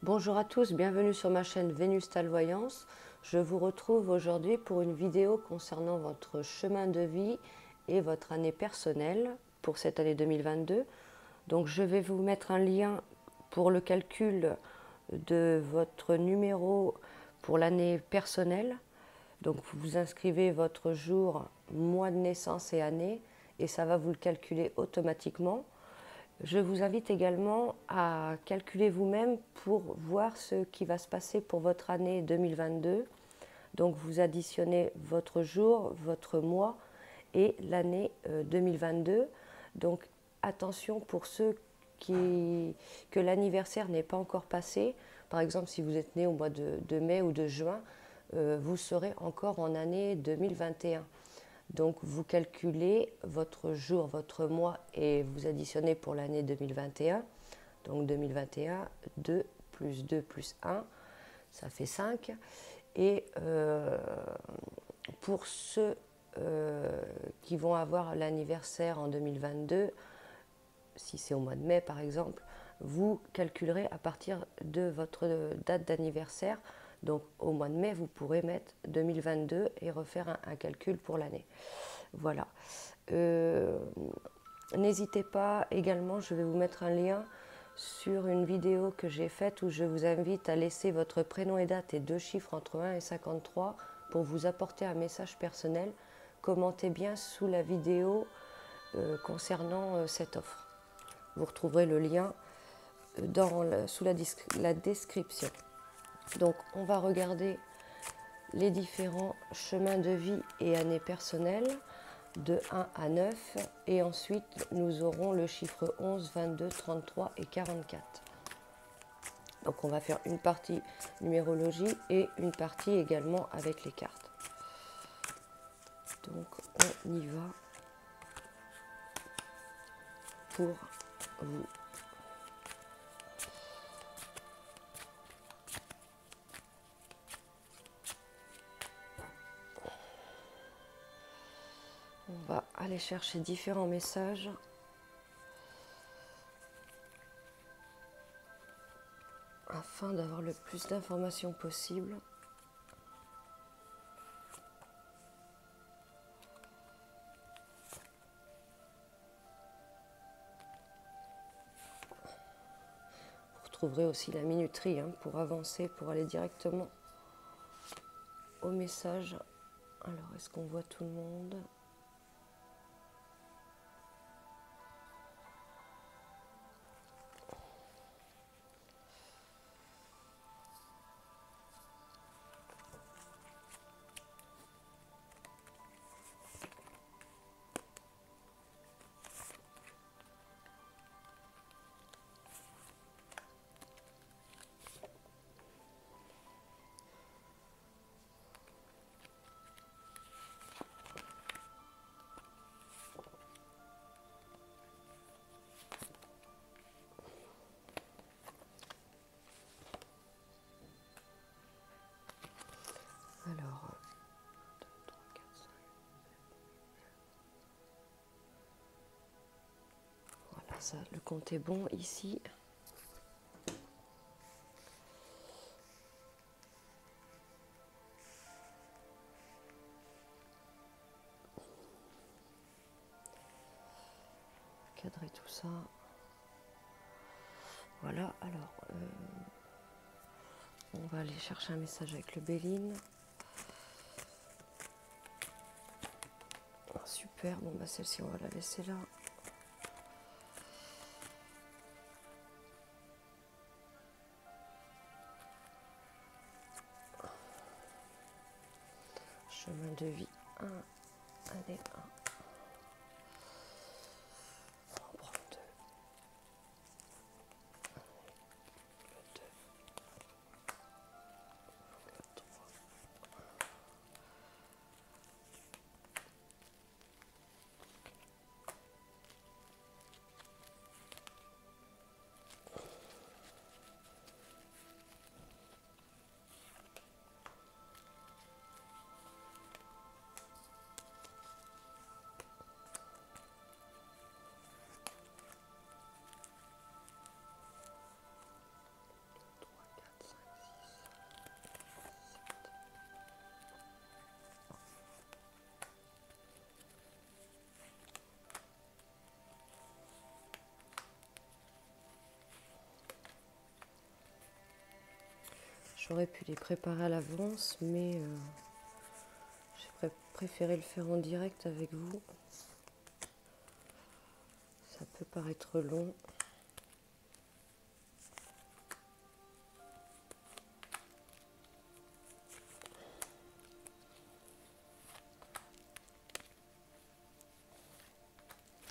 Bonjour à tous, bienvenue sur ma chaîne Vénustal Voyance. Je vous retrouve aujourd'hui pour une vidéo concernant votre chemin de vie et votre année personnelle pour cette année 2022. Donc je vais vous mettre un lien pour le calcul de votre numéro pour l'année personnelle. Donc vous inscrivez votre jour, mois de naissance et année et ça va vous le calculer automatiquement. Je vous invite également à calculer vous-même pour voir ce qui va se passer pour votre année 2022. Donc vous additionnez votre jour, votre mois et l'année 2022. Donc attention pour ceux que l'anniversaire n'est pas encore passé. Par exemple, si vous êtes né au mois de mai ou de juin, vous serez encore en année 2021. Donc vous calculez votre jour, votre mois et vous additionnez pour l'année 2021. Donc 2021, 2 plus 2 plus 1, ça fait 5. Et pour ceux qui vont avoir l'anniversaire en 2022, si c'est au mois de mai par exemple, vous calculerez à partir de votre date d'anniversaire. Donc au mois de mai, vous pourrez mettre 2022 et refaire un calcul pour l'année. Voilà. N'hésitez pas également, je vais vous mettre un lien sur une vidéo que j'ai faite où je vous invite à laisser votre prénom et date et 2 chiffres entre 1 et 53 pour vous apporter un message personnel. Commentez bien sous la vidéo concernant cette offre. Vous retrouverez le lien sous la description. Donc on va regarder les différents chemins de vie et années personnelles de 1 à 9 et ensuite nous aurons le chiffre 11, 22, 33 et 44. Donc on va faire une partie numérologie et une partie également avec les cartes. Donc on y va pour vous. On va aller chercher différents messages afin d'avoir le plus d'informations possible. Vous retrouverez aussi la minuterie pour avancer, pour aller directement au message. Alors, est-ce qu'on voit tout le monde ? Alors, 2, 3, 4, 5. Voilà, ça, le compte est bon ici. Cadrer tout ça. Voilà, alors, on va aller chercher un message avec le Béline. Super, bon bah celle-ci on va la laisser là. Chemin de vie 1, année 1. On prend 2. Le 2. Le 3. J'aurais pu les préparer à l'avance, mais j'ai préféré le faire en direct avec vous. Ça peut paraître long.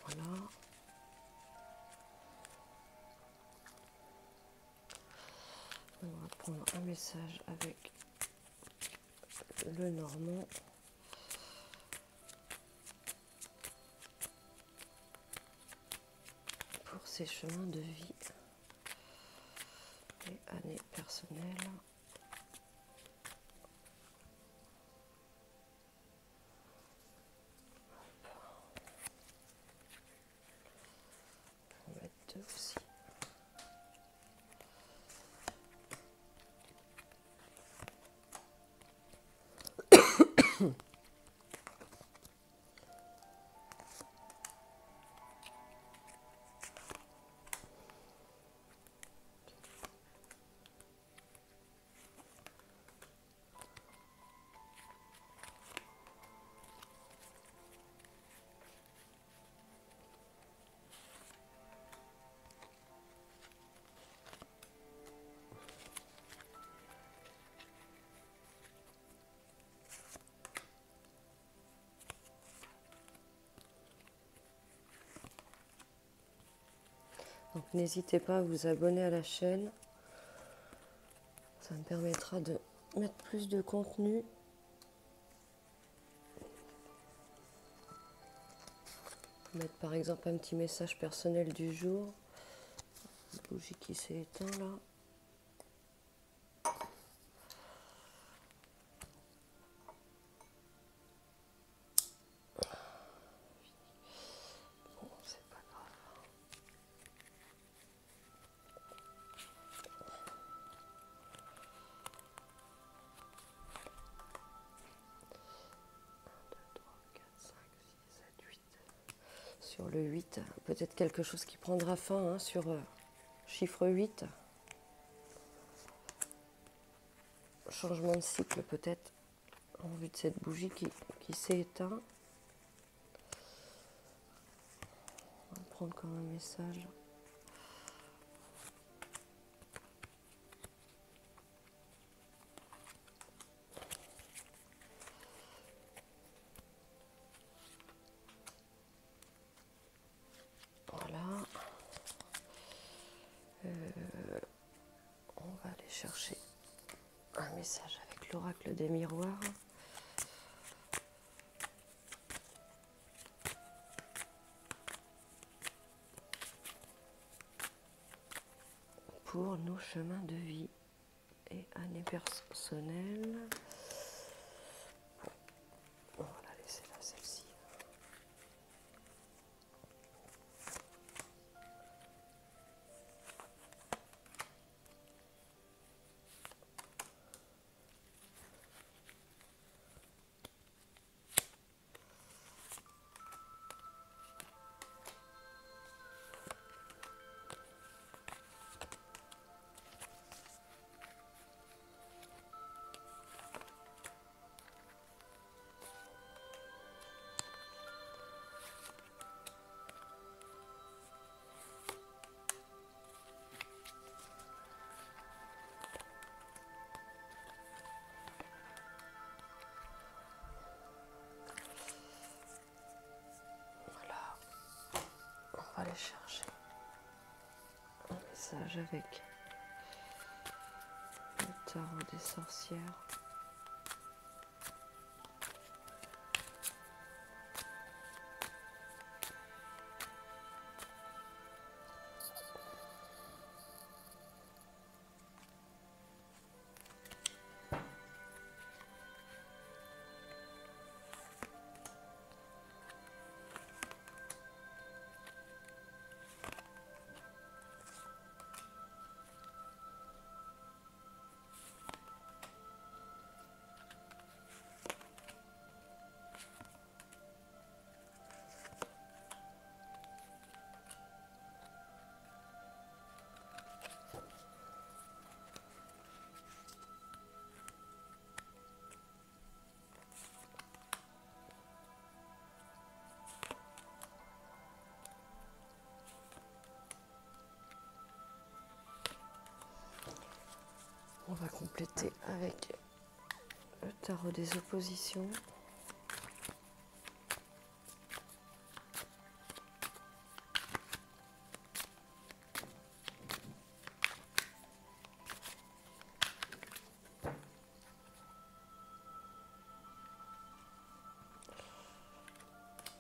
Voilà. On va prendre un message avec le normand. Pour ses chemins de vie et années personnelles. On va mettre 2 aussi. Donc n'hésitez pas à vous abonner à la chaîne. Ça me permettra de mettre plus de contenu. Mettre par exemple un petit message personnel du jour. La bougie qui s'est éteinte là. Bon, c'est pas grave. Sur le 8, peut-être quelque chose qui prendra fin hein, sur chiffre 8. Changement de cycle peut-être en vue de cette bougie qui s'est éteinte. On va prendre comme un message. Voilà. On va aller chercher un message avec l'oracle des miroirs. Pour nos chemins de vie et années personnelles. On va la laisser là, celle-ci. On va aller chercher un message avec le tarot des sorcières. On va compléter avec le tarot des oppositions.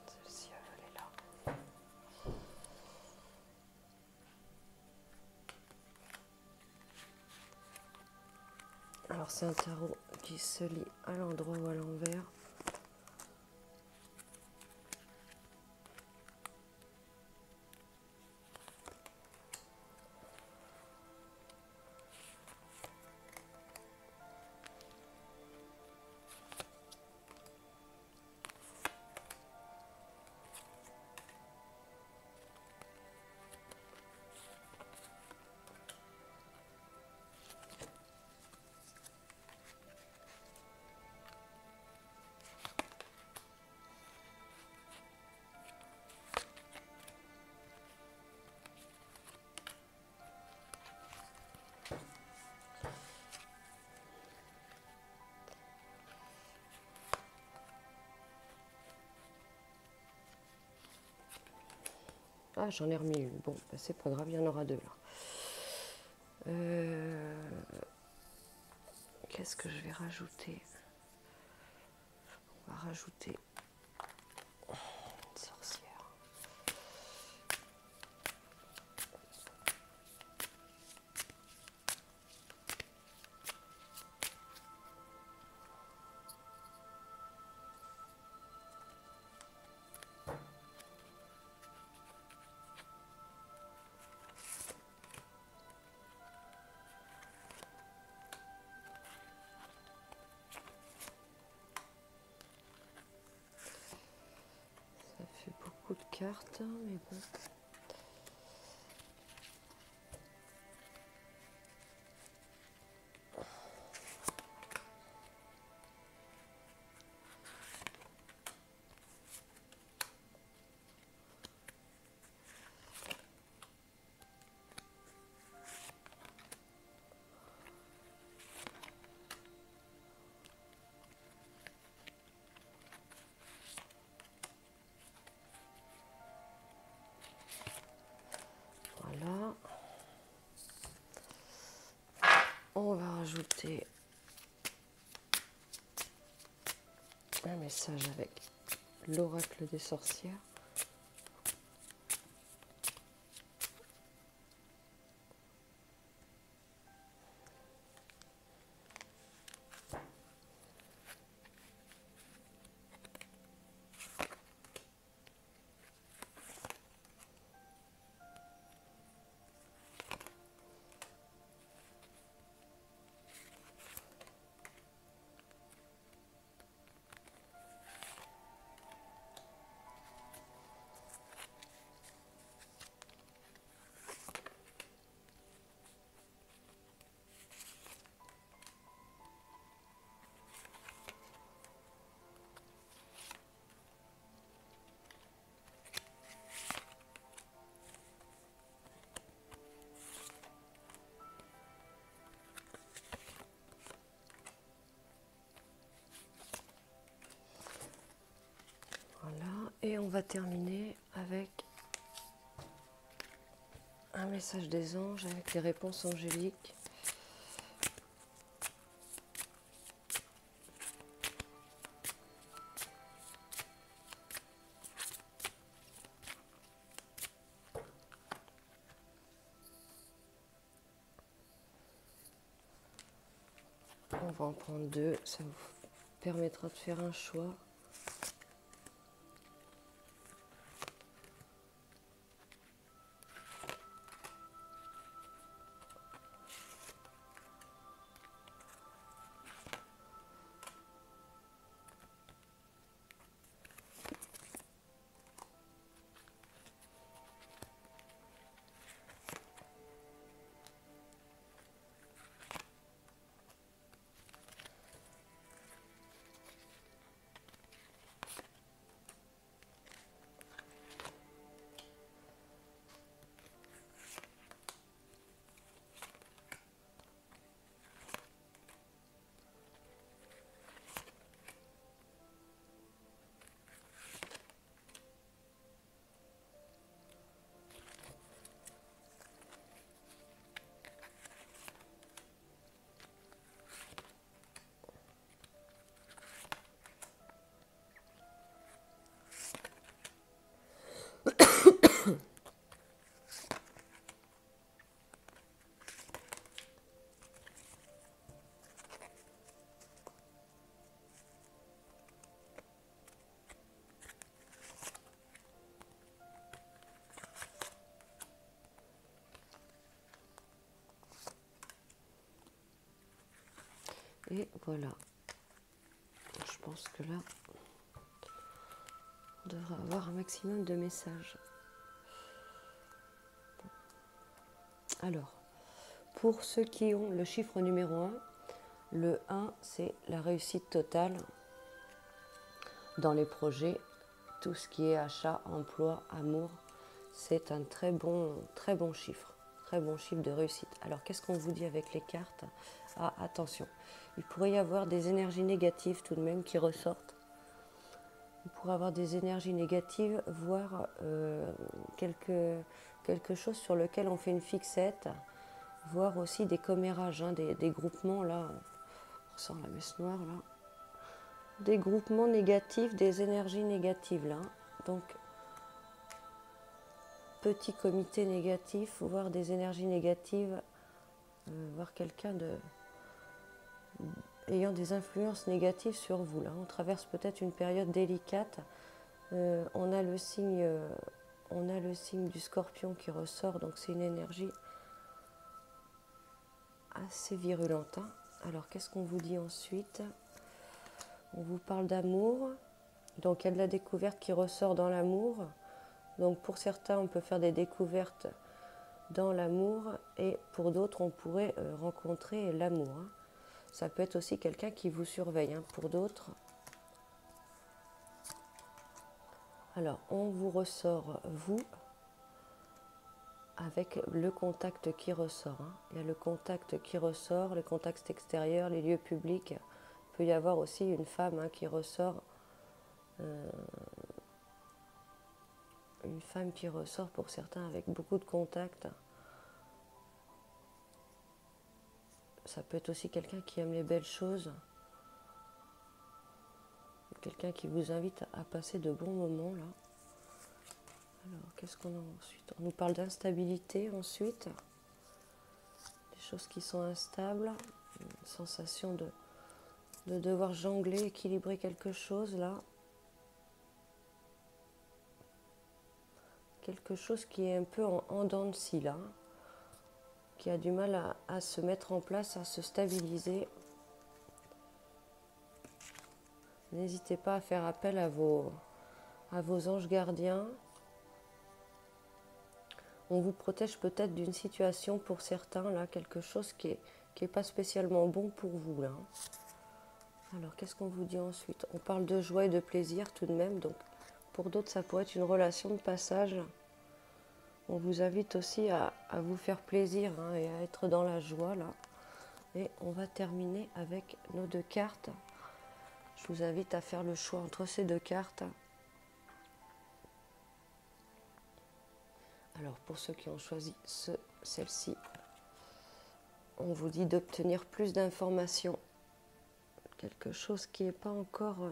Celle-ci, elle est là. Alors c'est un tarot qui se lit à l'endroit ou à l'envers. Ah, j'en ai remis une. Bon, bah, c'est pas grave, il y en aura deux là. Qu'est-ce que je vais rajouter? On va rajouter une sorcière. Ça fait beaucoup de cartes, mais bon. Voilà. On va rajouter un message avec l'oracle des sorcières. Voilà, et on va terminer avec un message des anges avec les réponses angéliques. On va en prendre deux, ça vous permettra de faire un choix. Et voilà. Je pense que là, on devrait avoir un maximum de messages. Alors, pour ceux qui ont le chiffre numéro 1, le 1, c'est la réussite totale dans les projets. Tout ce qui est achat, emploi, amour, c'est un très bon chiffre. Très bon chiffre de réussite. Alors, qu'est-ce qu'on vous dit avec les cartes? Ah, attention, il pourrait y avoir des énergies négatives tout de même qui ressortent. Il pourrait y avoir des énergies négatives, voire quelque chose sur lequel on fait une fixette, voire aussi des commérages, hein, des groupements, là, on ressort la messe noire, là, des groupements négatifs, des énergies négatives, là. Donc, petit comité négatif, voire des énergies négatives, voire quelqu'un ayant des influences négatives sur vous. Là, on traverse peut-être une période délicate. On a le signe du Scorpion qui ressort, donc c'est une énergie assez virulente. Hein. Alors, qu'est-ce qu'on vous dit ensuite? On vous parle d'amour. Donc, il y a de la découverte qui ressort dans l'amour. Donc, pour certains, on peut faire des découvertes dans l'amour et pour d'autres, on pourrait rencontrer l'amour. Hein. Ça peut être aussi quelqu'un qui vous surveille. Hein, pour d'autres. Alors, on vous ressort, vous, avec le contact qui ressort. Hein. Il y a le contact qui ressort, le contact extérieur, les lieux publics. Il peut y avoir aussi une femme hein, qui ressort. Une femme qui ressort pour certains avec beaucoup de contacts. Ça peut être aussi quelqu'un qui aime les belles choses. Quelqu'un qui vous invite à passer de bons moments là. Alors, qu'est-ce qu'on a ensuite? On nous parle d'instabilité ensuite. Des choses qui sont instables. Une sensation de devoir jongler, équilibrer quelque chose là. Quelque chose qui est un peu en dents de scie là. Qui a du mal à se mettre en place, à se stabiliser. N'hésitez pas à faire appel à vos anges gardiens. On vous protège peut-être d'une situation pour certains, là, quelque chose qui est pas spécialement bon pour vous. Là. Alors, qu'est-ce qu'on vous dit ensuite? On parle de joie et de plaisir tout de même. Donc, pour d'autres, ça pourrait être une relation de passage. On vous invite aussi à vous faire plaisir hein, et à être dans la joie. Là. Et on va terminer avec nos deux cartes. Je vous invite à faire le choix entre ces deux cartes. Alors pour ceux qui ont choisi celle-ci, on vous dit d'obtenir plus d'informations. Quelque chose qui n'est pas encore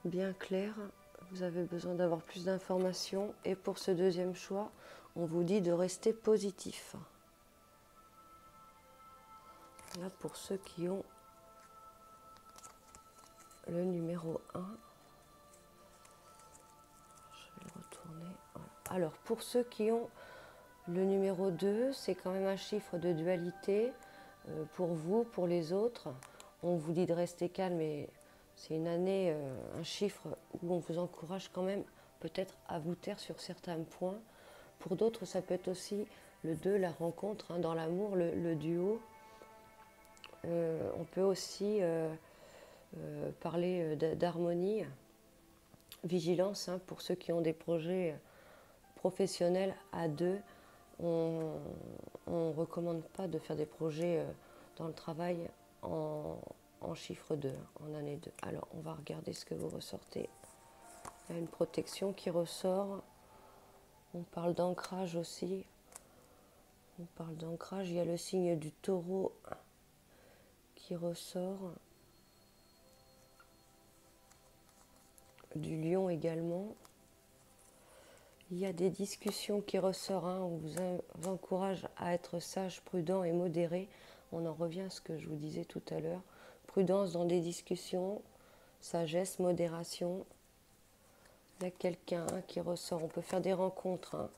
bien clair. Vous avez besoin d'avoir plus d'informations. Et pour ce deuxième choix, on vous dit de rester positif. Là pour ceux qui ont le numéro 1. Je vais le retourner. Voilà. Alors, pour ceux qui ont le numéro 2, c'est quand même un chiffre de dualité. Pour vous, pour les autres, on vous dit de rester calme et c'est une année, un chiffre où on vous encourage quand même peut-être à vous taire sur certains points. Pour d'autres, ça peut être aussi le 2, la rencontre, hein, dans l'amour, le duo. On peut aussi parler d'harmonie, vigilance, hein, pour ceux qui ont des projets professionnels à deux. On ne recommande pas de faire des projets dans le travail en chiffre 2, en année 2. Alors, on va regarder ce que vous ressortez. Il y a une protection qui ressort. On parle d'ancrage aussi. On parle d'ancrage. Il y a le signe du taureau qui ressort. Du lion également. Il y a des discussions qui ressortent. Hein. On vous encourage à être sage, prudent et modéré. On en revient à ce que je vous disais tout à l'heure. Prudence dans des discussions, sagesse, modération. Il y a quelqu'un qui ressort. On peut faire des rencontres. Hein.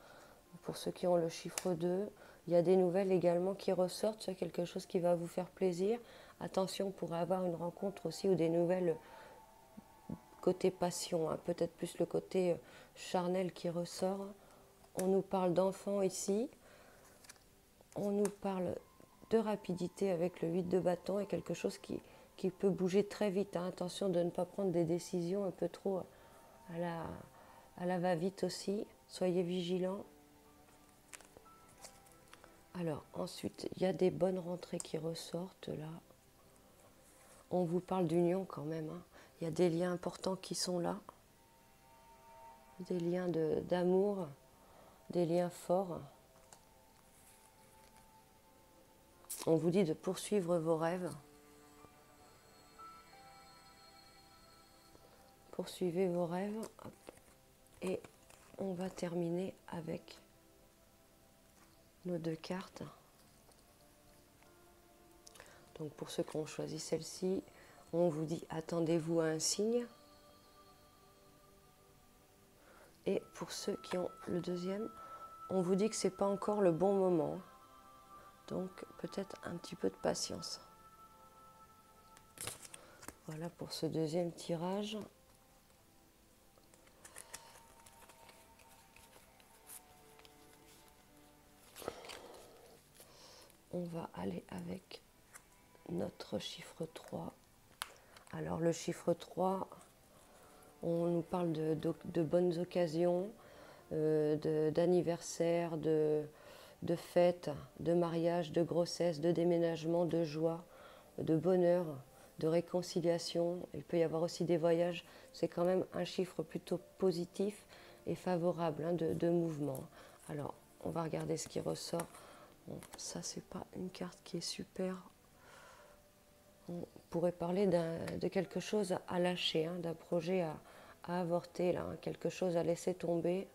Pour ceux qui ont le chiffre 2, il y a des nouvelles également qui ressortent. C'est quelque chose qui va vous faire plaisir. Attention, pour avoir une rencontre aussi ou des nouvelles côté passion, hein, peut-être plus le côté charnel qui ressort. On nous parle d'enfants ici, on nous parle de rapidité avec le 8 de bâton et quelque chose qui peut bouger très vite. Hein. Attention de ne pas prendre des décisions un peu trop à la va-vite aussi. Soyez vigilants. Alors ensuite, il y a des bonnes rentrées qui ressortent là. On vous parle d'union quand même. Hein. Il y a des liens importants qui sont là. Des liens d'amour, des liens forts. On vous dit de poursuivre vos rêves. Poursuivez vos rêves. Hop. Et on va terminer avec nos 2 cartes. Donc pour ceux qui ont choisi celle-ci, on vous dit attendez-vous à un signe. Et pour ceux qui ont le deuxième, on vous dit que ce n'est pas encore le bon moment. Donc peut-être un petit peu de patience. Voilà pour ce deuxième tirage. On va aller avec notre chiffre 3. Alors le chiffre 3, on nous parle de bonnes occasions, d'anniversaires, de fêtes, de mariage, de grossesse, de déménagement, de joie, de bonheur, de réconciliation. Il peut y avoir aussi des voyages. C'est quand même un chiffre plutôt positif et favorable, hein, de mouvement. Alors, on va regarder ce qui ressort. Bon, ça, c'est pas une carte qui est super. On pourrait parler de quelque chose à lâcher, hein, d'un projet à avorter, là, hein, quelque chose à laisser tomber.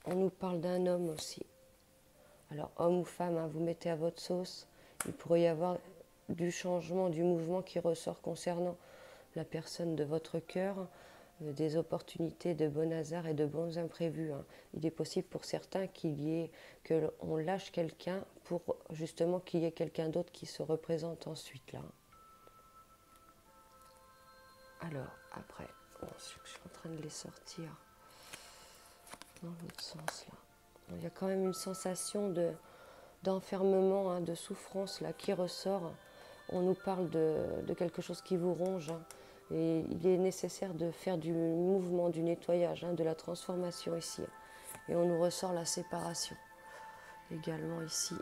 On nous parle d'un homme aussi. Alors, homme ou femme, hein, vous mettez à votre sauce. Il pourrait y avoir du changement, du mouvement qui ressort concernant la personne de votre cœur, des opportunités de bon hasard et de bons imprévus. Hein. Il est possible pour certains qu'on lâche quelqu'un pour justement qu'il y ait quelqu'un d'autre qui se représente ensuite là. Alors, après, je suis en train de les sortir dans l'autre sens là. Il y a quand même une sensation d'enfermement, hein, de souffrance là qui ressort. On nous parle de quelque chose qui vous ronge. Hein. Et il est nécessaire de faire du mouvement, du nettoyage, hein, de la transformation ici. Et on nous ressort la séparation également ici.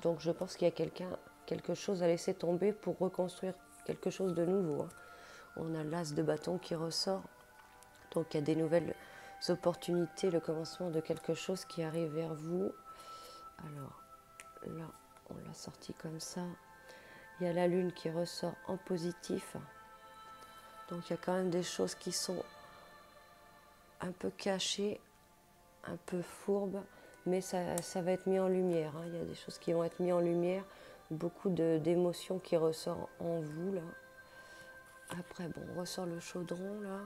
Donc je pense qu'il y a quelque chose à laisser tomber pour reconstruire quelque chose de nouveau. Hein. On a l'as de bâton qui ressort. Donc il y a des nouvelles opportunités, le commencement de quelque chose qui arrive vers vous. Alors là, on l'a sorti comme ça. Il y a la lune qui ressort en positif. Donc il y a quand même des choses qui sont un peu cachées, un peu fourbes, mais ça va être mis en lumière. Hein. Il y a des choses qui vont être mises en lumière, beaucoup d'émotions qui ressortent en vous là. Après, bon, on ressort le chaudron là.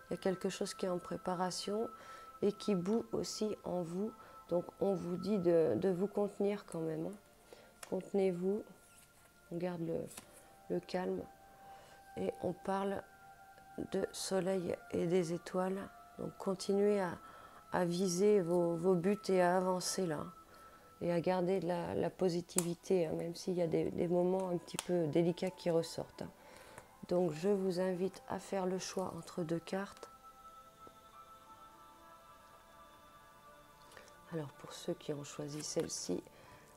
Il y a quelque chose qui est en préparation et qui bout aussi en vous. Donc on vous dit de vous contenir quand même. Hein. Contenez-vous, on garde le calme et on parle de soleil et des étoiles. Donc continuez à viser vos buts et à avancer là. Et à garder de la positivité, hein, même s'il y a des moments un petit peu délicats qui ressortent. Hein. Donc je vous invite à faire le choix entre 2 cartes. Alors pour ceux qui ont choisi celle-ci,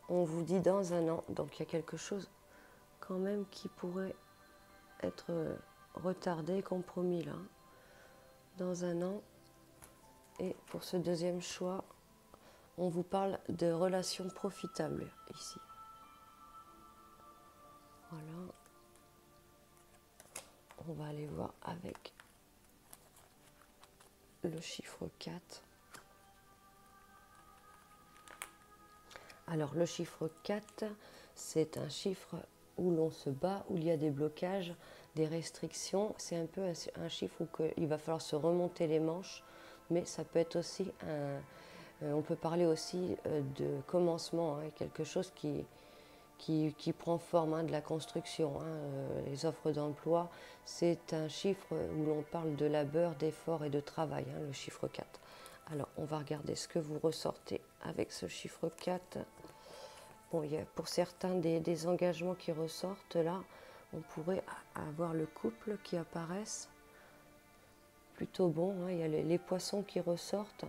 on vous dit dans un an. Donc il y a quelque chose quand même qui pourrait être retardé, compromis là. Dans un an. Et pour ce deuxième choix, on vous parle de relations profitables ici. Voilà. On va aller voir avec le chiffre 4. Alors le chiffre 4, c'est un chiffre où l'on se bat, où il y a des blocages, des restrictions. C'est un peu un chiffre où il va falloir se remonter les manches, mais ça peut être aussi on peut parler aussi de commencement, hein, quelque chose qui qui prend forme, de la construction. Les offres d'emploi, c'est un chiffre où l'on parle de labeur, d'effort et de travail, le chiffre 4. Alors, on va regarder ce que vous ressortez avec ce chiffre 4. Bon, il y a pour certains des engagements qui ressortent. Là, on pourrait avoir le couple qui apparaissent. Plutôt bon, il y a les poissons qui ressortent.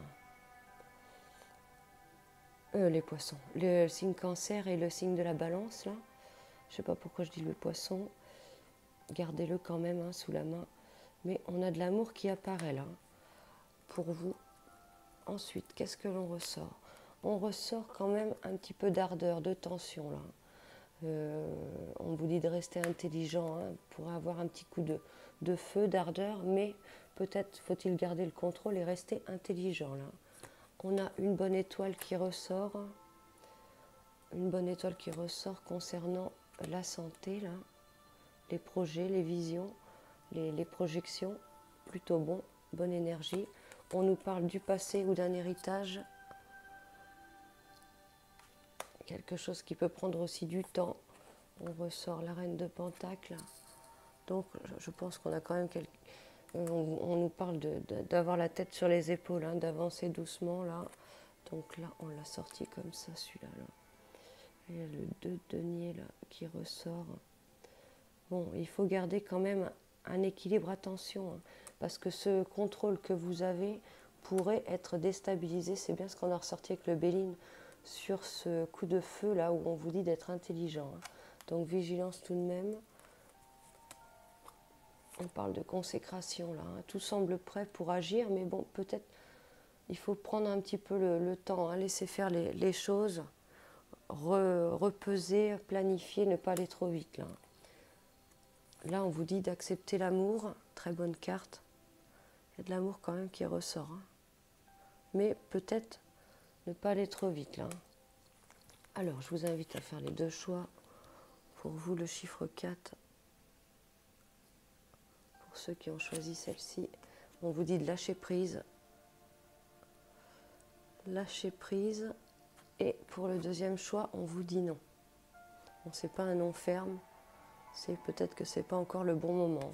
Les poissons. Le signe cancer et le signe de la balance, là. Je ne sais pas pourquoi je dis le poisson. Gardez-le quand même sous la main. Mais on a de l'amour qui apparaît là, pour vous. Ensuite, qu'est-ce que l'on ressort? On ressort quand même un petit peu d'ardeur, de tension là. On vous dit de rester intelligent pour avoir un petit coup de feu, d'ardeur, mais peut-être faut-il garder le contrôle et rester intelligent là. On a une bonne étoile qui ressort. Une bonne étoile qui ressort concernant la santé, là. Les projets, les visions, les projections. Plutôt bon, bonne énergie. On nous parle du passé ou d'un héritage. Quelque chose qui peut prendre aussi du temps. On ressort la reine de Pentacle. Donc je pense qu'on a quand même on nous parle d'avoir la tête sur les épaules, d'avancer doucement là. Donc là, on l'a sorti comme ça, celui-là. Là. Il y a le 2 denier là qui ressort. Bon, il faut garder quand même un équilibre, attention, parce que ce contrôle que vous avez pourrait être déstabilisé. C'est bien ce qu'on a ressorti avec le Béline sur ce coup de feu là où on vous dit d'être intelligent. Donc vigilance tout de même. On parle de consécration là, tout semble prêt pour agir, mais bon, peut-être il faut prendre un petit peu le temps, laisser faire les choses, repeser, planifier, ne pas aller trop vite là. Là, on vous dit d'accepter l'amour, très bonne carte. Il y a de l'amour quand même qui ressort, mais peut-être ne pas aller trop vite là. Alors, je vous invite à faire les deux choix. Pour vous, le chiffre 4. Ceux qui ont choisi celle-ci, on vous dit de lâcher prise. Lâcher prise. Et pour le deuxième choix, on vous dit non. Bon, c'est pas un non ferme, c'est peut-être que c'est pas encore le bon moment.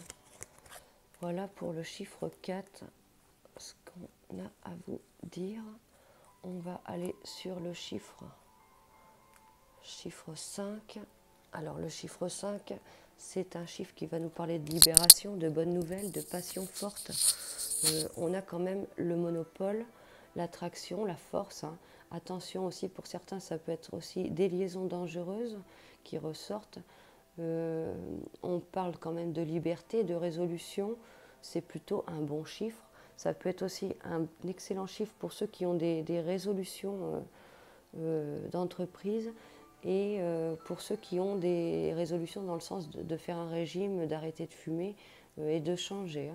Voilà pour le chiffre 4, ce qu'on a à vous dire. On va aller sur le chiffre 5. Alors le chiffre 5, c'est un chiffre qui va nous parler de libération, de bonnes nouvelles, de passion forte. On a quand même le monopole, l'attraction, la force. Attention aussi, pour certains, ça peut être aussi des liaisons dangereuses qui ressortent. On parle quand même de liberté, de résolution. C'est plutôt un bon chiffre. Ça peut être aussi un excellent chiffre pour ceux qui ont des résolutions d'entreprise. Et pour ceux qui ont des résolutions dans le sens de faire un régime, d'arrêter de fumer et de changer.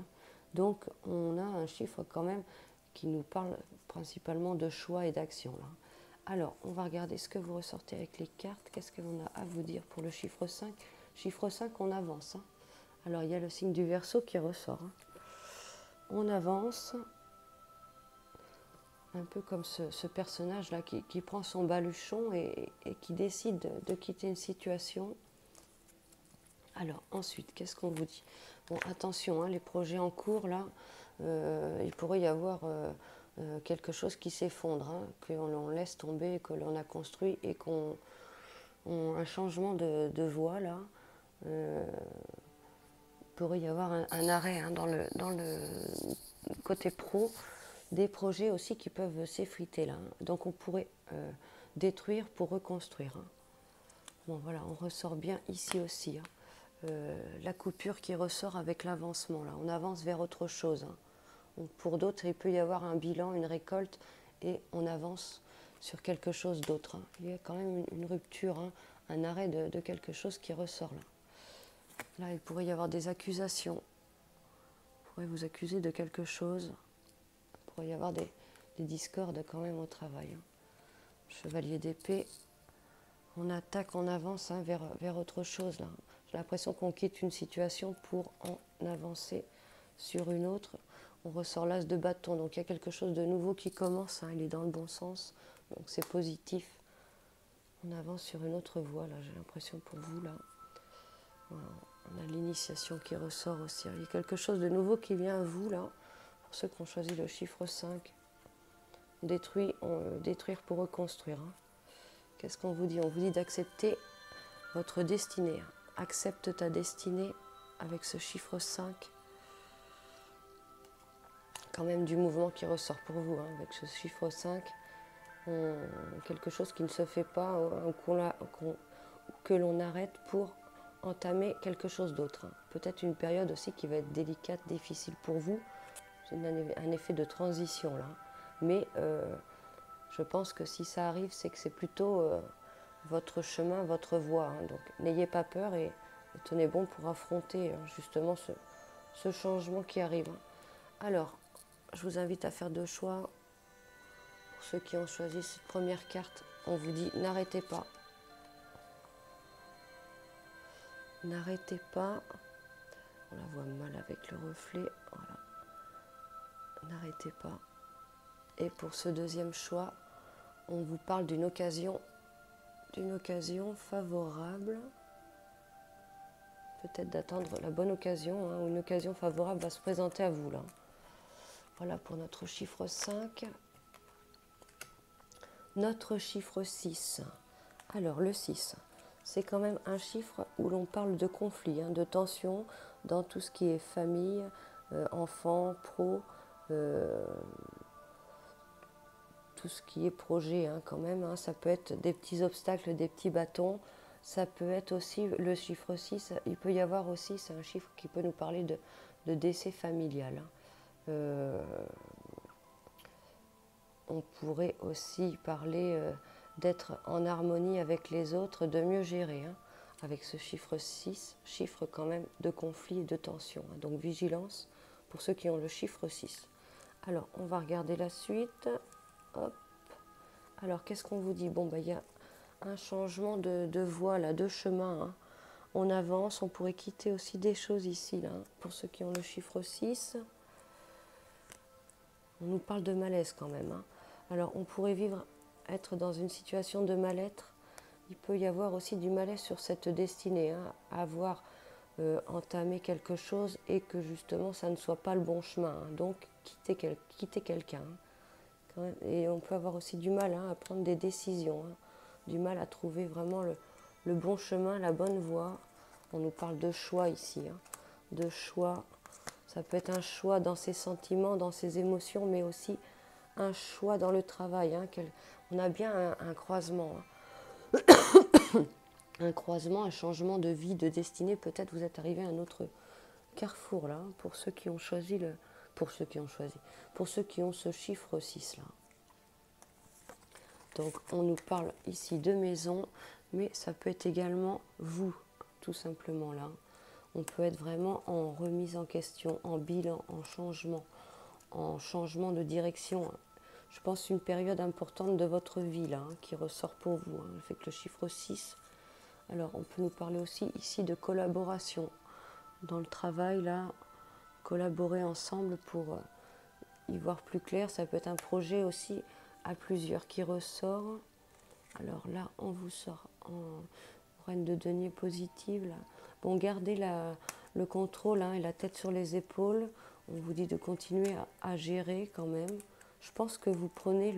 Donc on a un chiffre quand même qui nous parle principalement de choix et d'action. Alors on va regarder ce que vous ressortez avec les cartes. Qu'est-ce que l'on a à vous dire pour le chiffre 5? Chiffre 5, on avance. Alors il y a le signe du Verseau qui ressort. On avance. Un peu comme ce personnage-là qui prend son baluchon et qui décide de quitter une situation. Alors, ensuite, qu'est-ce qu'on vous dit? Bon, attention, les projets en cours, là, il pourrait y avoir quelque chose qui s'effondre, que l'on laisse tomber, que l'on a construit et un changement de voie, là. Il pourrait y avoir un arrêt dans le côté pro. Des projets aussi qui peuvent s'effriter là. Donc on pourrait détruire pour reconstruire. Bon voilà, on ressort bien ici aussi. La coupure qui ressort avec l'avancement là. On avance vers autre chose. Donc, pour d'autres, il peut y avoir un bilan, une récolte et on avance sur quelque chose d'autre. Il y a quand même une rupture, un arrêt de quelque chose qui ressort là. Là, il pourrait y avoir des accusations. On pourrait vous accuser de quelque chose. Il pourrait y avoir des discordes quand même au travail. Chevalier d'épée, on attaque, on avance vers autre chose là. J'ai l'impression qu'on quitte une situation pour en avancer sur une autre. On ressort l'as de bâton, donc il y a quelque chose de nouveau qui commence, il est dans le bon sens, donc c'est positif. On avance sur une autre voie, là, j'ai l'impression pour vous, là. Voilà. On a l'initiation qui ressort aussi. Il y a quelque chose de nouveau qui vient à vous, là. Pour ceux qui ont choisi le chiffre 5. Détruire pour reconstruire. Hein. Qu'est-ce qu'on vous dit? On vous dit d'accepter votre destinée. Accepte ta destinée avec ce chiffre 5. Quand même du mouvement qui ressort pour vous, hein, avec ce chiffre 5. Quelque chose qui ne se fait pas, que l'on arrête pour entamer quelque chose d'autre. Hein. Peut-être une période aussi qui va être délicate, difficile pour vous. C'est un effet de transition là. Mais je pense que si ça arrive, c'est que c'est plutôt votre chemin, votre voie. Hein. Donc n'ayez pas peur et tenez bon pour affronter justement ce changement qui arrive. Hein. Alors, je vous invite à faire 2 choix. Pour ceux qui ont choisi cette première carte, on vous dit n'arrêtez pas. N'arrêtez pas. On la voit mal avec le reflet. Voilà. N'arrêtez pas. Et pour ce deuxième choix, on vous parle d'une occasion favorable. Peut-être d'attendre la bonne occasion, hein, ou une occasion favorable va se présenter à vous là. Voilà pour notre chiffre 5. Notre chiffre 6. Alors le 6, c'est quand même un chiffre où l'on parle de conflit, hein, de tension dans tout ce qui est famille, enfants, pro, tout ce qui est projet hein, quand même. Hein, ça peut être des petits obstacles, des petits bâtons. Ça peut être aussi le chiffre 6. Il peut y avoir aussi, c'est un chiffre qui peut nous parler de décès familial. Hein. On pourrait aussi parler d'être en harmonie avec les autres, de mieux gérer, hein, avec ce chiffre 6, chiffre quand même de conflit et de tension. Hein, donc vigilance pour ceux qui ont le chiffre 6. Alors, on va regarder la suite. Hop. Alors, qu'est-ce qu'on vous dit? Bon, bah, il y a un changement de voie, là, de chemin. Hein. On avance, on pourrait quitter aussi des choses ici, là, hein, pour ceux qui ont le chiffre 6. On nous parle de malaise quand même. Hein. Alors, on pourrait être dans une situation de mal-être. Il peut y avoir aussi du malaise sur cette destinée, hein, avoir entamé quelque chose et que justement, ça ne soit pas le bon chemin. Hein. Donc, quitter quelqu'un. Hein. Et on peut avoir aussi du mal hein, à prendre des décisions, hein. Du mal à trouver vraiment le bon chemin, la bonne voie. On nous parle de choix ici, hein, de choix. Ça peut être un choix dans ses sentiments, dans ses émotions, mais aussi un choix dans le travail. Hein, on a bien un croisement. Hein. Un croisement, un changement de vie, de destinée. Peut-être vous êtes arrivé à un autre carrefour, là, hein, pour ceux qui ont choisi pour ceux qui ont ce chiffre 6, là. Donc, on nous parle ici de maison, mais ça peut être également vous, tout simplement, là. On peut être vraiment en remise en question, en bilan, en changement de direction. Je pense une période importante de votre vie là, hein, qui ressort pour vous, hein, avec le chiffre 6. Alors on peut nous parler aussi ici de collaboration. Dans le travail là, collaborer ensemble pour y voir plus clair. Ça peut être un projet aussi à plusieurs qui ressort. Alors là, on vous sort en reine de denier positive là. Bon, gardez le contrôle hein, et la tête sur les épaules. On vous dit de continuer à gérer quand même. Je pense que vous prenez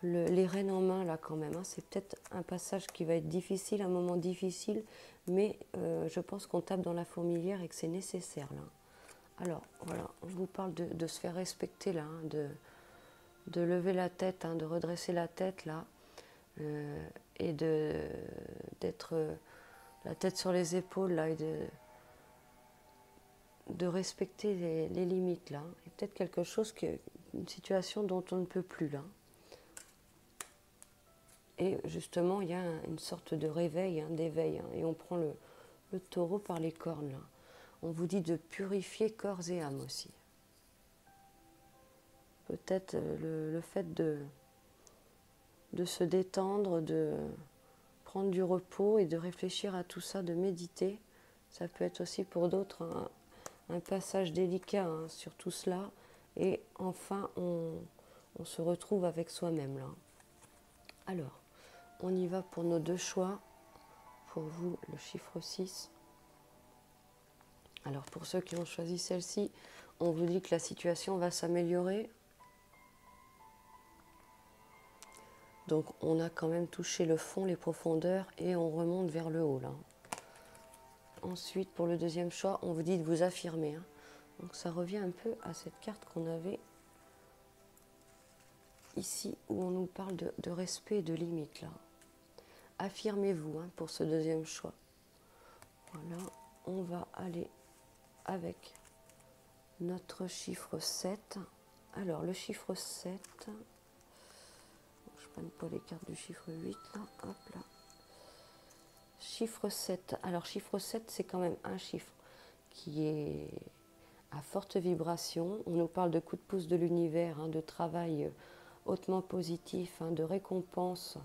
les rênes en main là quand même. Hein. C'est peut-être un passage qui va être difficile, un moment difficile, mais je pense qu'on tape dans la fourmilière et que c'est nécessaire là. Alors voilà, on vous parle de se faire respecter là, hein, de lever la tête, hein, de redresser la tête là, et d'être la tête sur les épaules là, et de respecter les limites là. Il y a peut-être quelque chose, une situation dont on ne peut plus là. Et justement, il y a une sorte de réveil, hein, d'éveil, hein, et on prend le taureau par les cornes là. On vous dit de purifier corps et âme aussi. Peut-être le fait de se détendre, de prendre du repos et de réfléchir à tout ça, de méditer. Ça peut être aussi pour d'autres un passage délicat hein, sur tout cela. Et enfin, on se retrouve avec soi-même là. Alors, on y va pour nos deux choix. Pour vous, le chiffre 6. Alors pour ceux qui ont choisi celle-ci, on vous dit que la situation va s'améliorer. Donc on a quand même touché le fond, les profondeurs, et on remonte vers le haut là. Ensuite, pour le deuxième choix, on vous dit de vous affirmer. Donc ça revient un peu à cette carte qu'on avait ici, où on nous parle de respect et de limite là. Affirmez-vous pour ce deuxième choix. Voilà, on va aller avec notre chiffre 7. Alors, le chiffre 7, je ne prends pas les cartes du chiffre 8, là, hop là. Chiffre 7, alors chiffre 7, c'est quand même un chiffre qui est à forte vibration. On nous parle de coup de pouce de l'univers, de travail hautement positif, de récompense,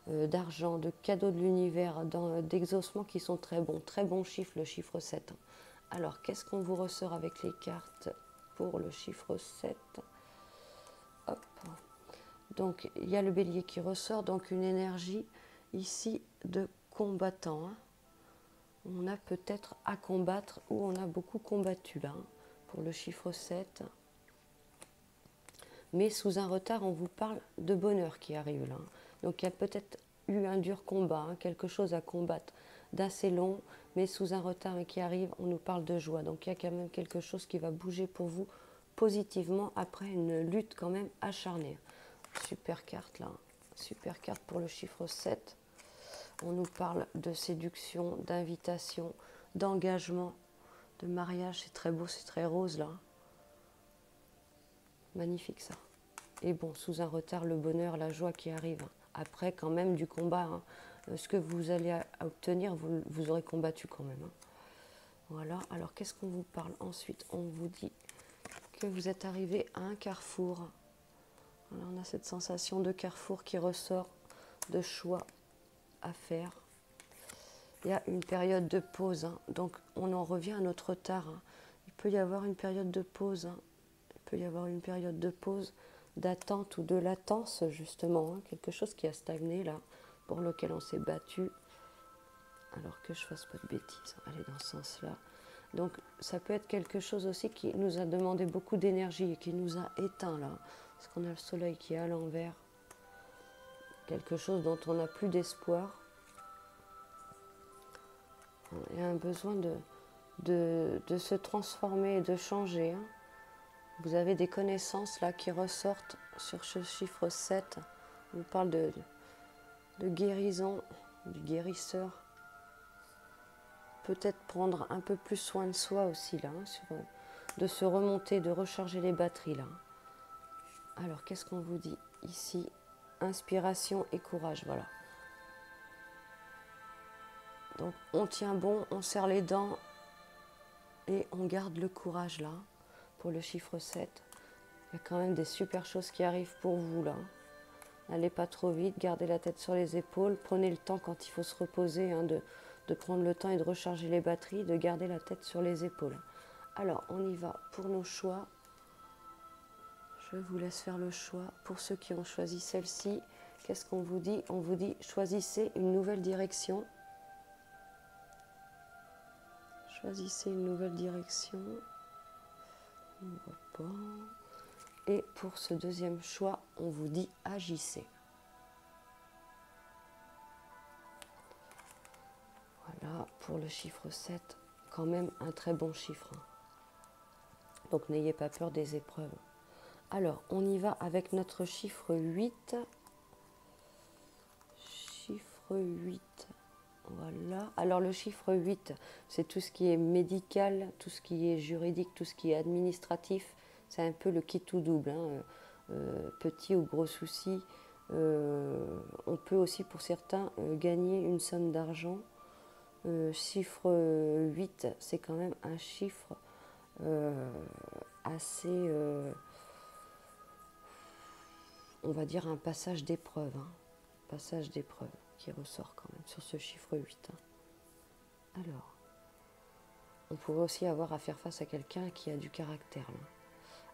d'argent, de cadeaux de l'univers, d'exaucements qui sont très bons chiffres, le chiffre 7. Alors, qu'est-ce qu'on vous ressort avec les cartes pour le chiffre 7? Hop. Donc, il y a le bélier qui ressort, donc une énergie ici de combattant. On a peut-être à combattre ou on a beaucoup combattu là, pour le chiffre 7. Mais sous un retard, on vous parle de bonheur qui arrive là. Donc il y a peut-être eu un dur combat, quelque chose à combattre d'assez long, mais sous un retard qui arrive, on nous parle de joie. Donc il y a quand même quelque chose qui va bouger pour vous positivement après une lutte quand même acharnée. Super carte là, super carte pour le chiffre 7. On nous parle de séduction, d'invitation, d'engagement, de mariage. C'est très beau, c'est très rose là. Magnifique ça. Et bon, sous un retard, le bonheur, la joie qui arrive. Après, quand même, du combat. Ce que vous allez obtenir, vous aurez combattu quand même. Voilà. Alors, qu'est-ce qu'on vous parle ensuite? On vous dit que vous êtes arrivé à un carrefour. Alors, on a cette sensation de carrefour qui ressort, de choix à faire. Il y a une période de pause. Donc, on en revient à notre retard. Il peut y avoir une période de pause. Il peut y avoir une période de pause, d'attente ou de latence, justement. Quelque chose qui a stagné, là, pour lequel on s'est battu. Alors que je ne fasse pas de bêtises. Allez, dans ce sens-là. Donc, ça peut être quelque chose aussi qui nous a demandé beaucoup d'énergie et qui nous a éteint, là. Parce qu'on a le soleil qui est à l'envers. Quelque chose dont on n'a plus d'espoir. Il y a un besoin de se transformer et de changer. Vous avez des connaissances là qui ressortent sur ce chiffre 7. On parle de guérison, du guérisseur. Peut-être prendre un peu plus soin de soi aussi là, de se remonter, de recharger les batteries là. Alors qu'est-ce qu'on vous dit ici? Inspiration et courage, voilà. Donc on tient bon, on serre les dents et on garde le courage là pour le chiffre 7. Il y a quand même des super choses qui arrivent pour vous là. N'allez pas trop vite, gardez la tête sur les épaules, prenez le temps quand il faut se reposer, de prendre le temps et de recharger les batteries, de garder la tête sur les épaules. Alors on y va pour nos choix. Je vous laisse faire le choix. Pour ceux qui ont choisi celle-ci, qu'est-ce qu'on vous dit? On vous dit choisissez une nouvelle direction. Choisissez une nouvelle direction. On ne voit pas. Et pour ce deuxième choix, on vous dit agissez. Voilà, pour le chiffre 7, quand même un très bon chiffre. Donc n'ayez pas peur des épreuves. Alors, on y va avec notre chiffre 8. Chiffre 8. Voilà. Alors le chiffre 8, c'est tout ce qui est médical, tout ce qui est juridique, tout ce qui est administratif. C'est un peu le kit tout double. Petit ou gros souci. On peut aussi pour certains gagner une somme d'argent. Chiffre 8, c'est quand même un chiffre assez, on va dire un passage d'épreuve. Passage d'épreuve qui ressort quand même sur ce chiffre 8. Alors, on pourrait aussi avoir à faire face à quelqu'un qui a du caractère. Là.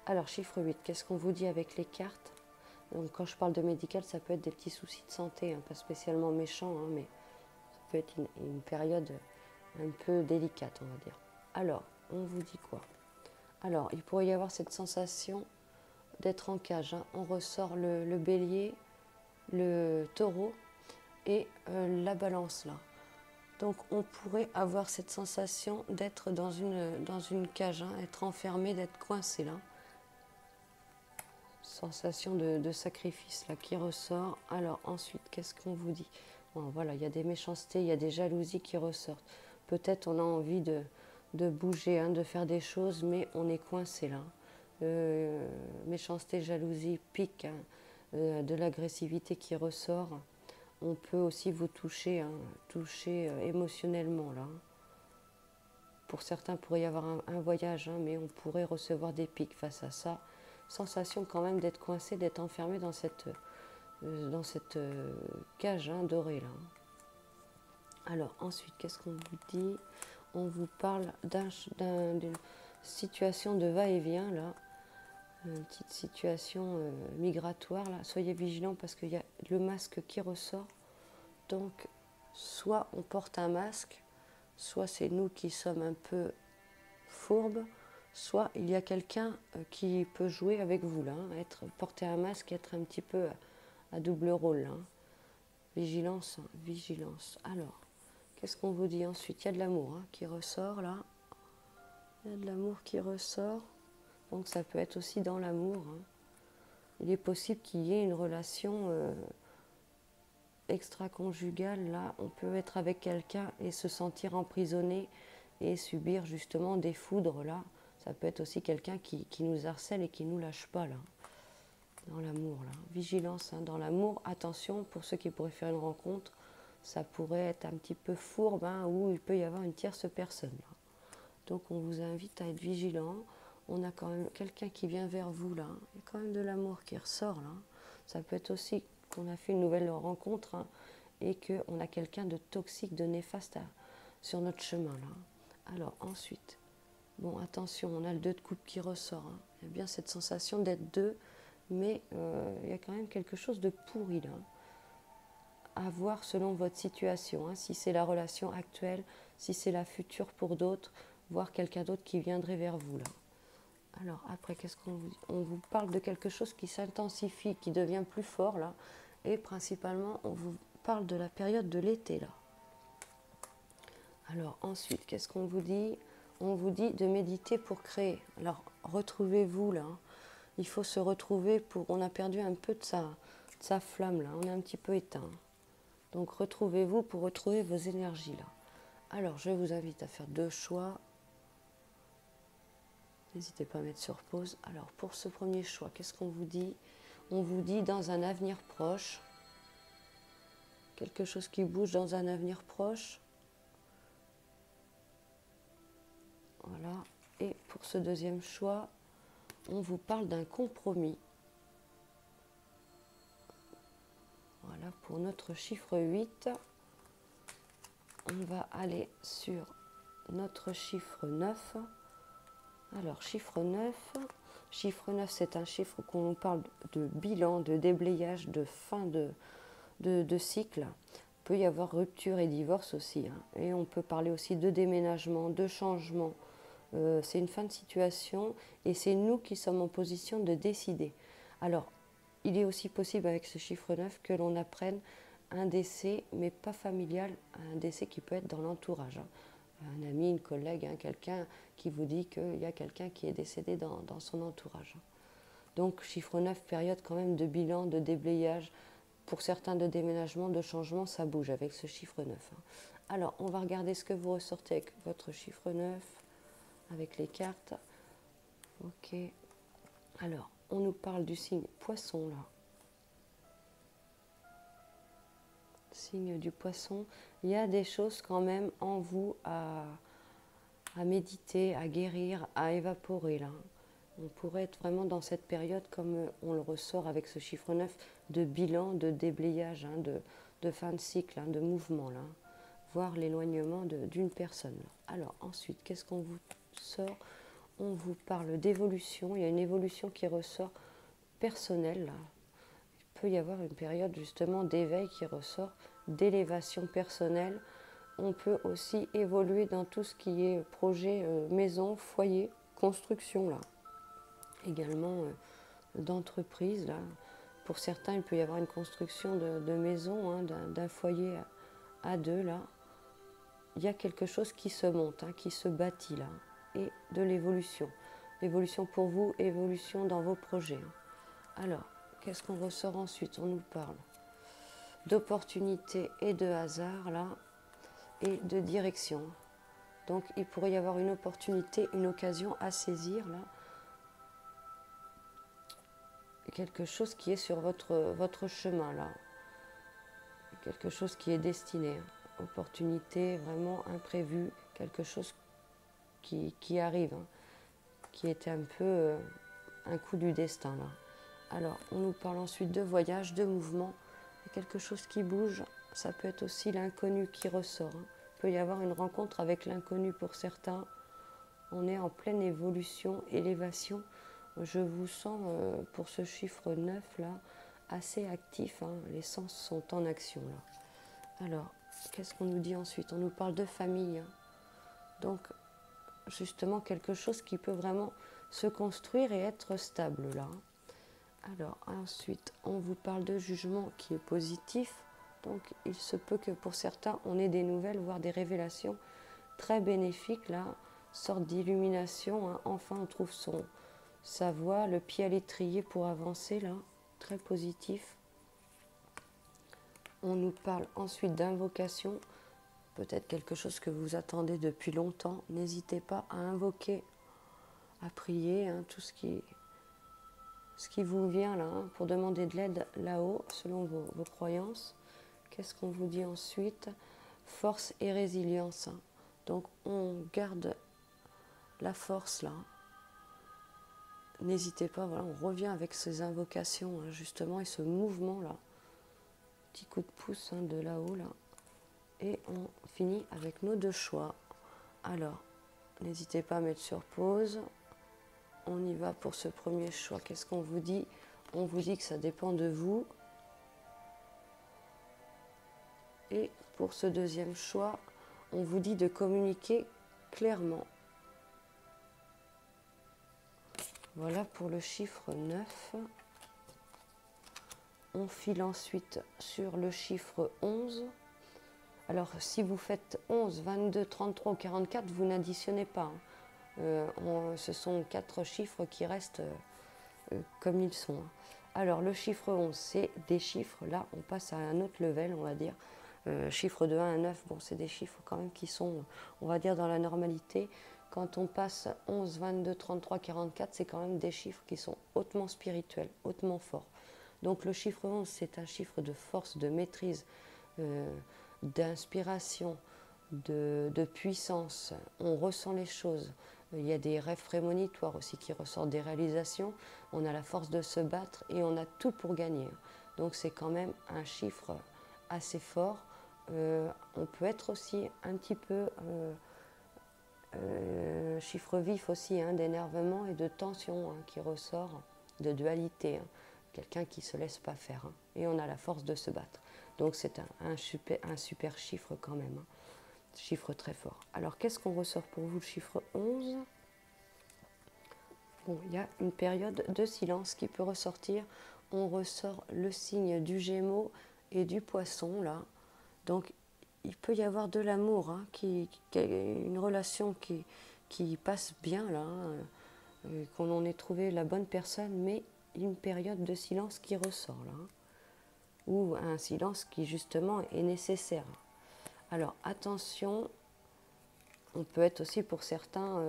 Alors, chiffre 8, qu'est-ce qu'on vous dit avec les cartes? Donc quand je parle de médical, ça peut être des petits soucis de santé, hein, pas spécialement méchants, hein, mais ça peut être une période un peu délicate, on va dire. Alors, on vous dit quoi? Alors, il pourrait y avoir cette sensation d'être en cage, hein. On ressort le bélier, le taureau et la balance là. Donc on pourrait avoir cette sensation d'être dans une cage, hein, être enfermé, d'être coincé là. Sensation de sacrifice là qui ressort. Alors ensuite, qu'est-ce qu'on vous dit? Bon, voilà, il y a des méchancetés, il y a des jalousies qui ressortent. Peut-être on a envie de bouger, hein, de faire des choses, mais on est coincé là. Méchanceté, jalousie, pique, hein, de l'agressivité qui ressort. On peut aussi vous toucher, hein, toucher émotionnellement là. Pour certains, il pourrait y avoir un voyage, hein, mais on pourrait recevoir des pics face à ça. Sensation quand même d'être coincé, d'être enfermé dans cette cage, hein, dorée là. Alors ensuite, qu'est-ce qu'on vous dit? On vous parle d'une situation de va-et-vient là, une petite situation migratoire là. Soyez vigilants parce qu'il y a le masque qui ressort. Donc soit on porte un masque, soit c'est nous qui sommes un peu fourbes, soit il y a quelqu'un qui peut jouer avec vous là, hein, porter un masque, être un petit peu à double rôle là, hein. Vigilance, hein, vigilance. Alors, qu'est-ce qu'on vous dit ensuite? Il y a de l'amour, hein, qui ressort là. Il y a de l'amour qui ressort. Donc ça peut être aussi dans l'amour, hein. Il est possible qu'il y ait une relation extra-conjugale là. On peut être avec quelqu'un et se sentir emprisonné et subir justement des foudres là. Ça peut être aussi quelqu'un qui nous harcèle et qui ne nous lâche pas là. Dans l'amour là. Vigilance, hein, dans l'amour. Attention, pour ceux qui pourraient faire une rencontre, ça pourrait être un petit peu fourbe, hein, où il peut y avoir une tierce personne là. Donc on vous invite à être vigilant. On a quand même quelqu'un qui vient vers vous là. Il y a quand même de l'amour qui ressort là. Ça peut être aussi qu'on a fait une nouvelle rencontre, hein, et qu'on a quelqu'un de toxique, de néfaste sur notre chemin là. Alors ensuite, bon attention, on a le 2 de coupe qui ressort, hein. Il y a bien cette sensation d'être deux, mais il y a quand même quelque chose de pourri là. À voir selon votre situation, hein, si c'est la relation actuelle, si c'est la future pour d'autres, voir quelqu'un d'autre qui viendrait vers vous là. Alors après, qu'est-ce qu'on vous dit? On vous parle de quelque chose qui s'intensifie, qui devient plus fort là, et principalement on vous parle de la période de l'été là. Alors ensuite, qu'est-ce qu'on vous dit? On vous dit de méditer pour créer. Alors retrouvez-vous là, hein. Il faut se retrouver on a perdu un peu de sa flamme là, on est un petit peu éteint. Donc retrouvez-vous pour retrouver vos énergies là. Alors je vous invite à faire 2 choix. N'hésitez pas à mettre sur pause. Alors pour ce premier choix, qu'est-ce qu'on vous dit? On vous dit dans un avenir proche. Quelque chose qui bouge dans un avenir proche. Voilà. Et pour ce deuxième choix, on vous parle d'un compromis. Voilà, pour notre chiffre 8, on va aller sur notre chiffre 9. Alors, chiffre 9, c'est un chiffre qu'on nous parle de bilan, de déblayage, de fin de cycle. Il peut y avoir rupture et divorce aussi, hein. Et on peut parler aussi de déménagement, de changement. C'est une fin de situation et c'est nous qui sommes en position de décider. Alors, il est aussi possible avec ce chiffre 9 que l'on apprenne un décès, mais pas familial, un décès qui peut être dans l'entourage, hein. Un ami, une collègue, hein, quelqu'un qui vous dit qu'il y a quelqu'un qui est décédé dans son entourage. Donc, chiffre 9, période quand même de bilan, de déblayage. Pour certains de déménagement, de changement, ça bouge avec ce chiffre 9, hein. Alors, on va regarder ce que vous ressortez avec votre chiffre 9. Avec les cartes. Ok. Alors, on nous parle du signe poisson là. Signe du poisson. Il y a des choses quand même en vous à méditer, à guérir, à évaporer là. On pourrait être vraiment dans cette période comme on le ressort avec ce chiffre 9 de bilan, de déblayage, hein, de fin de cycle, hein, de mouvement là. Voir l'éloignement d'une personne. Alors ensuite, qu'est-ce qu'on vous sort? On vous parle d'évolution. Il y a une évolution qui ressort personnelle là. peut y avoir une période justement d'éveil qui ressort, d'élévation personnelle. On peut aussi évoluer dans tout ce qui est projet maison, foyer, construction là. Également d'entreprise là. Pour certains, il peut y avoir une construction de maison, hein, d'un foyer à deux là. Il y a quelque chose qui se monte, hein, qui se bâtit là, et de l'évolution. L'évolution pour vous, évolution dans vos projets. Hein. Alors, qu'est-ce qu'on ressort ensuite? On nous parle d'opportunités et de hasard là, et de direction. Donc, il pourrait y avoir une opportunité, une occasion à saisir là. Quelque chose qui est sur votre chemin là. Quelque chose qui est destiné. Opportunité vraiment imprévue, quelque chose qui arrive, hein, qui était un peu un coup du destin là. Alors, on nous parle ensuite de voyage, de mouvement, quelque chose qui bouge. Ça peut être aussi l'inconnu qui ressort. Hein. Il peut y avoir une rencontre avec l'inconnu pour certains. On est en pleine évolution, élévation. Je vous sens pour ce chiffre 9 là assez actif. Hein. Les sens sont en action là. Alors, qu'est-ce qu'on nous dit ensuite? On nous parle de famille. Hein. Donc, justement, quelque chose qui peut vraiment se construire et être stable là. Alors, ensuite, on vous parle de jugement qui est positif. Donc, il se peut que pour certains, on ait des nouvelles, voire des révélations très bénéfiques là. Sorte d'illumination. Hein. Enfin, on trouve sa voie, le pied à l'étrier pour avancer là. Très positif. On nous parle ensuite d'invocation. Peut-être quelque chose que vous attendez depuis longtemps. N'hésitez pas à invoquer, à prier, hein, tout ce qui vous vient là, hein, pour demander de l'aide là-haut, selon vos croyances. Qu'est-ce qu'on vous dit ensuite? Force et résilience. Hein. Donc on garde la force là. N'hésitez pas, voilà, on revient avec ces invocations, hein, justement, et ce mouvement là. Petit coup de pouce, hein, de là-haut là. Et on finit avec nos deux choix. Alors, n'hésitez pas à mettre sur pause. On y va pour ce premier choix. Qu'est-ce qu'on vous dit? On vous dit que ça dépend de vous. Et pour ce deuxième choix, on vous dit de communiquer clairement. Voilà pour le chiffre 9. On file ensuite sur le chiffre 11. Alors, si vous faites 11, 22, 33 ou 44, vous n'additionnez pas. Hein. Ce sont 4 chiffres qui restent comme ils sont. Hein. Alors, le chiffre 11, c'est des chiffres. Là, on passe à un autre level, on va dire. Chiffre de 1 à 9, bon, c'est des chiffres quand même qui sont, on va dire, dans la normalité. Quand on passe 11, 22, 33, 44, c'est quand même des chiffres qui sont hautement spirituels, hautement forts. Donc, le chiffre 11, c'est un chiffre de force, de maîtrise, d'inspiration, de puissance. On ressent les choses. Il y a des rêves prémonitoires aussi qui ressortent des réalisations. On a la force de se battre et on a tout pour gagner. Donc c'est quand même un chiffre assez fort. On peut être aussi un petit peu chiffre vif aussi, hein, d'énervement et de tension, hein, qui ressort, de dualité. Hein. Quelqu'un qui ne se laisse pas faire. Hein. Et on a la force de se battre. Donc c'est un super chiffre quand même. Hein. Chiffre très fort. Alors qu'est-ce qu'on ressort pour vous, le chiffre 11? Bon, il y a une période de silence qui peut ressortir. On ressort le signe du Gémeaux et du Poisson là. Donc il peut y avoir de l'amour, hein, une relation qui passe bien là, hein, qu'on en ait trouvé la bonne personne, mais une période de silence qui ressort là. Hein. Ou un silence qui justement est nécessaire. Alors attention, on peut être aussi pour certains,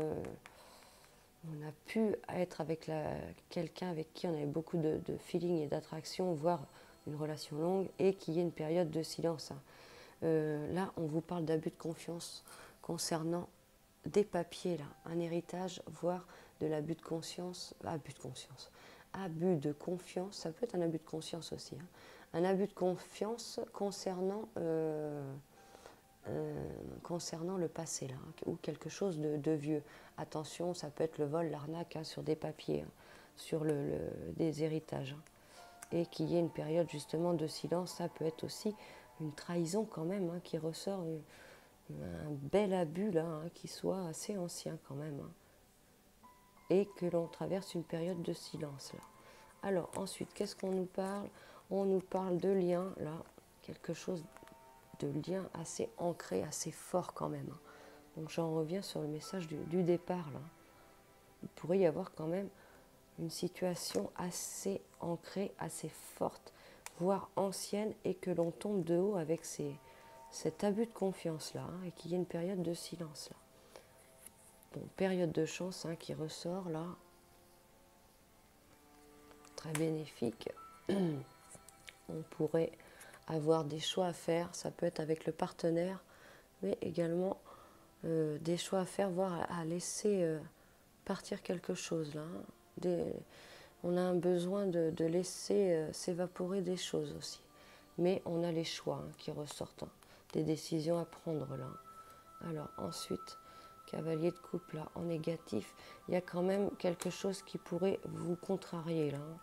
on a pu être avec quelqu'un avec qui on avait beaucoup de feeling et d'attraction, voire une relation longue, et qu'il y ait une période de silence. Hein. Là, on vous parle d'abus de confiance concernant des papiers, là, un héritage, voire de l'abus de conscience, abus de confiance, ça peut être un abus de conscience aussi, hein. Un abus de confiance concernant le passé, là, hein, ou quelque chose de vieux. Attention, ça peut être le vol, l'arnaque, hein, sur des papiers, hein, sur des héritages. Hein. et qu'il y ait une période justement de silence. Ça peut être aussi une trahison quand même, hein, qui ressort, un bel abus là, hein, qui soit assez ancien quand même, hein, et que l'on traverse une période de silence là. Alors ensuite, qu'est-ce qu'on nous parle? On nous parle de lien là, quelque chose de lien assez ancré, assez fort quand même, hein. Donc j'en reviens sur le message du départ là. Il pourrait y avoir quand même une situation assez ancrée, assez forte, voire ancienne, et que l'on tombe de haut avec cet abus de confiance là, hein, et qu'il y ait une période de silence là. Bon, période de chance, hein, qui ressort là, très bénéfique. On pourrait avoir des choix à faire, ça peut être avec le partenaire, mais également des choix à faire, voire à laisser partir quelque chose là, hein. On a un besoin de laisser s'évaporer des choses aussi, mais on a les choix, hein, qui ressortent, hein, des décisions à prendre là. Alors ensuite, cavalier de coupe là, en négatif, il y a quand même quelque chose qui pourrait vous contrarier là, hein,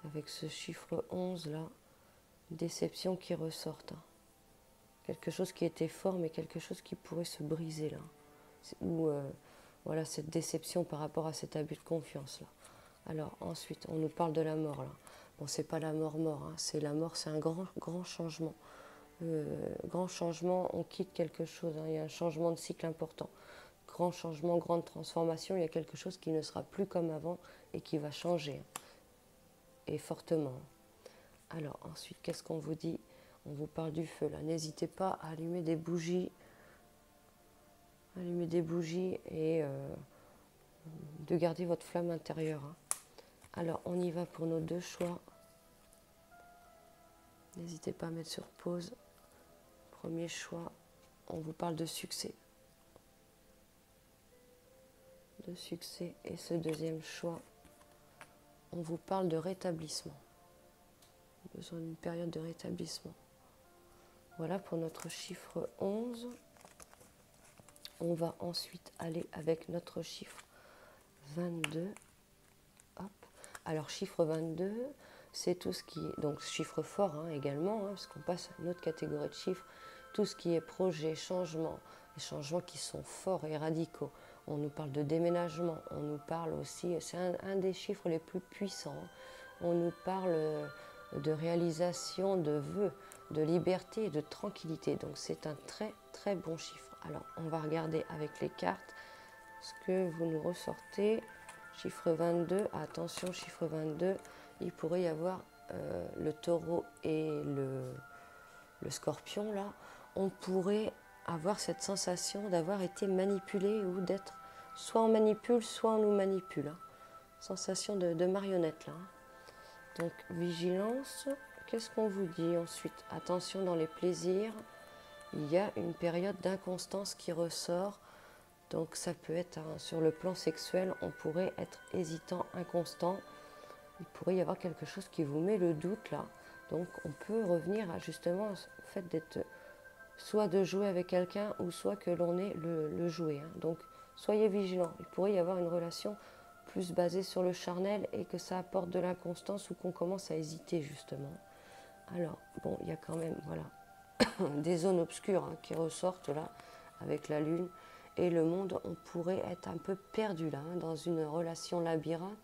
avec ce chiffre 11 là, déception qui ressort, hein. Quelque chose qui était fort, mais quelque chose qui pourrait se briser là. Ou voilà, cette déception par rapport à cet abus de confiance là. Alors ensuite, on nous parle de la mort là. Bon, c'est pas la mort, hein, c'est la mort, c'est un grand changement. Grand changement, on quitte quelque chose, hein, il y a un changement de cycle important. Grand changement, grande transformation, il y a quelque chose qui ne sera plus comme avant et qui va changer, hein, et fortement. Alors ensuite, qu'est-ce qu'on vous dit? On vous parle du feu là. N'hésitez pas à allumer des bougies. Allumer des bougies et de garder votre flamme intérieure, hein. Alors on y va pour nos deux choix. N'hésitez pas à mettre sur pause. Premier choix, on vous parle de succès. De succès. Et ce deuxième choix, on vous parle de rétablissement. Besoin d'une période de rétablissement. Voilà pour notre chiffre 11. On va ensuite aller avec notre chiffre 22. Hop. Alors chiffre 22, c'est tout ce qui est, donc chiffre fort, hein, également, hein, parce qu'on passe à une autre catégorie de chiffres, tout ce qui est projet, changement, les changements qui sont forts et radicaux. On nous parle de déménagement, on nous parle aussi, c'est un des chiffres les plus puissants, hein. On nous parle de réalisation de vœux, de liberté et de tranquillité. Donc c'est un très bon chiffre. Alors on va regarder avec les cartes ce que vous nous ressortez. Chiffre 22, attention, chiffre 22, il pourrait y avoir le taureau et le scorpion là. On pourrait avoir cette sensation d'avoir été manipulé ou d'être, soit on manipule, soit on nous manipule, hein. Sensation de marionnette là, hein. Donc vigilance, qu'est-ce qu'on vous dit ensuite? Attention dans les plaisirs, il y a une période d'inconstance qui ressort. Donc ça peut être, hein, sur le plan sexuel, on pourrait être hésitant, inconstant. Il pourrait y avoir quelque chose qui vous met le doute là. Donc on peut revenir à justement au fait d'être, soit de jouer avec quelqu'un ou soit que l'on est le jouet, hein. Donc soyez vigilants. Il pourrait y avoir une relation plus basée sur le charnel et que ça apporte de l'inconstance ou qu'on commence à hésiter justement. Alors bon, il y a quand même, voilà, des zones obscures, hein, qui ressortent là avec la lune. Et le monde, on pourrait être un peu perdu là, hein, dans une relation labyrinthe,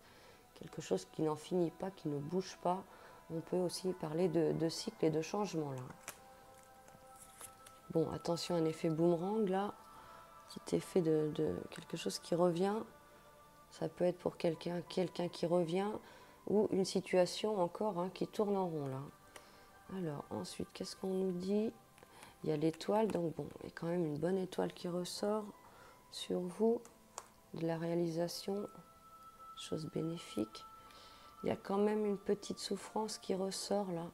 quelque chose qui n'en finit pas, qui ne bouge pas. On peut aussi parler de cycle et de changement là. Bon, attention à un effet boomerang là, petit effet de quelque chose qui revient. Ça peut être pour quelqu'un qui revient ou une situation encore, hein, qui tourne en rond là. Alors ensuite, qu'est-ce qu'on nous dit? Il y a l'étoile, donc bon, il y a quand même une bonne étoile qui ressort sur vous, de la réalisation, chose bénéfique. Il y a quand même une petite souffrance qui ressort là,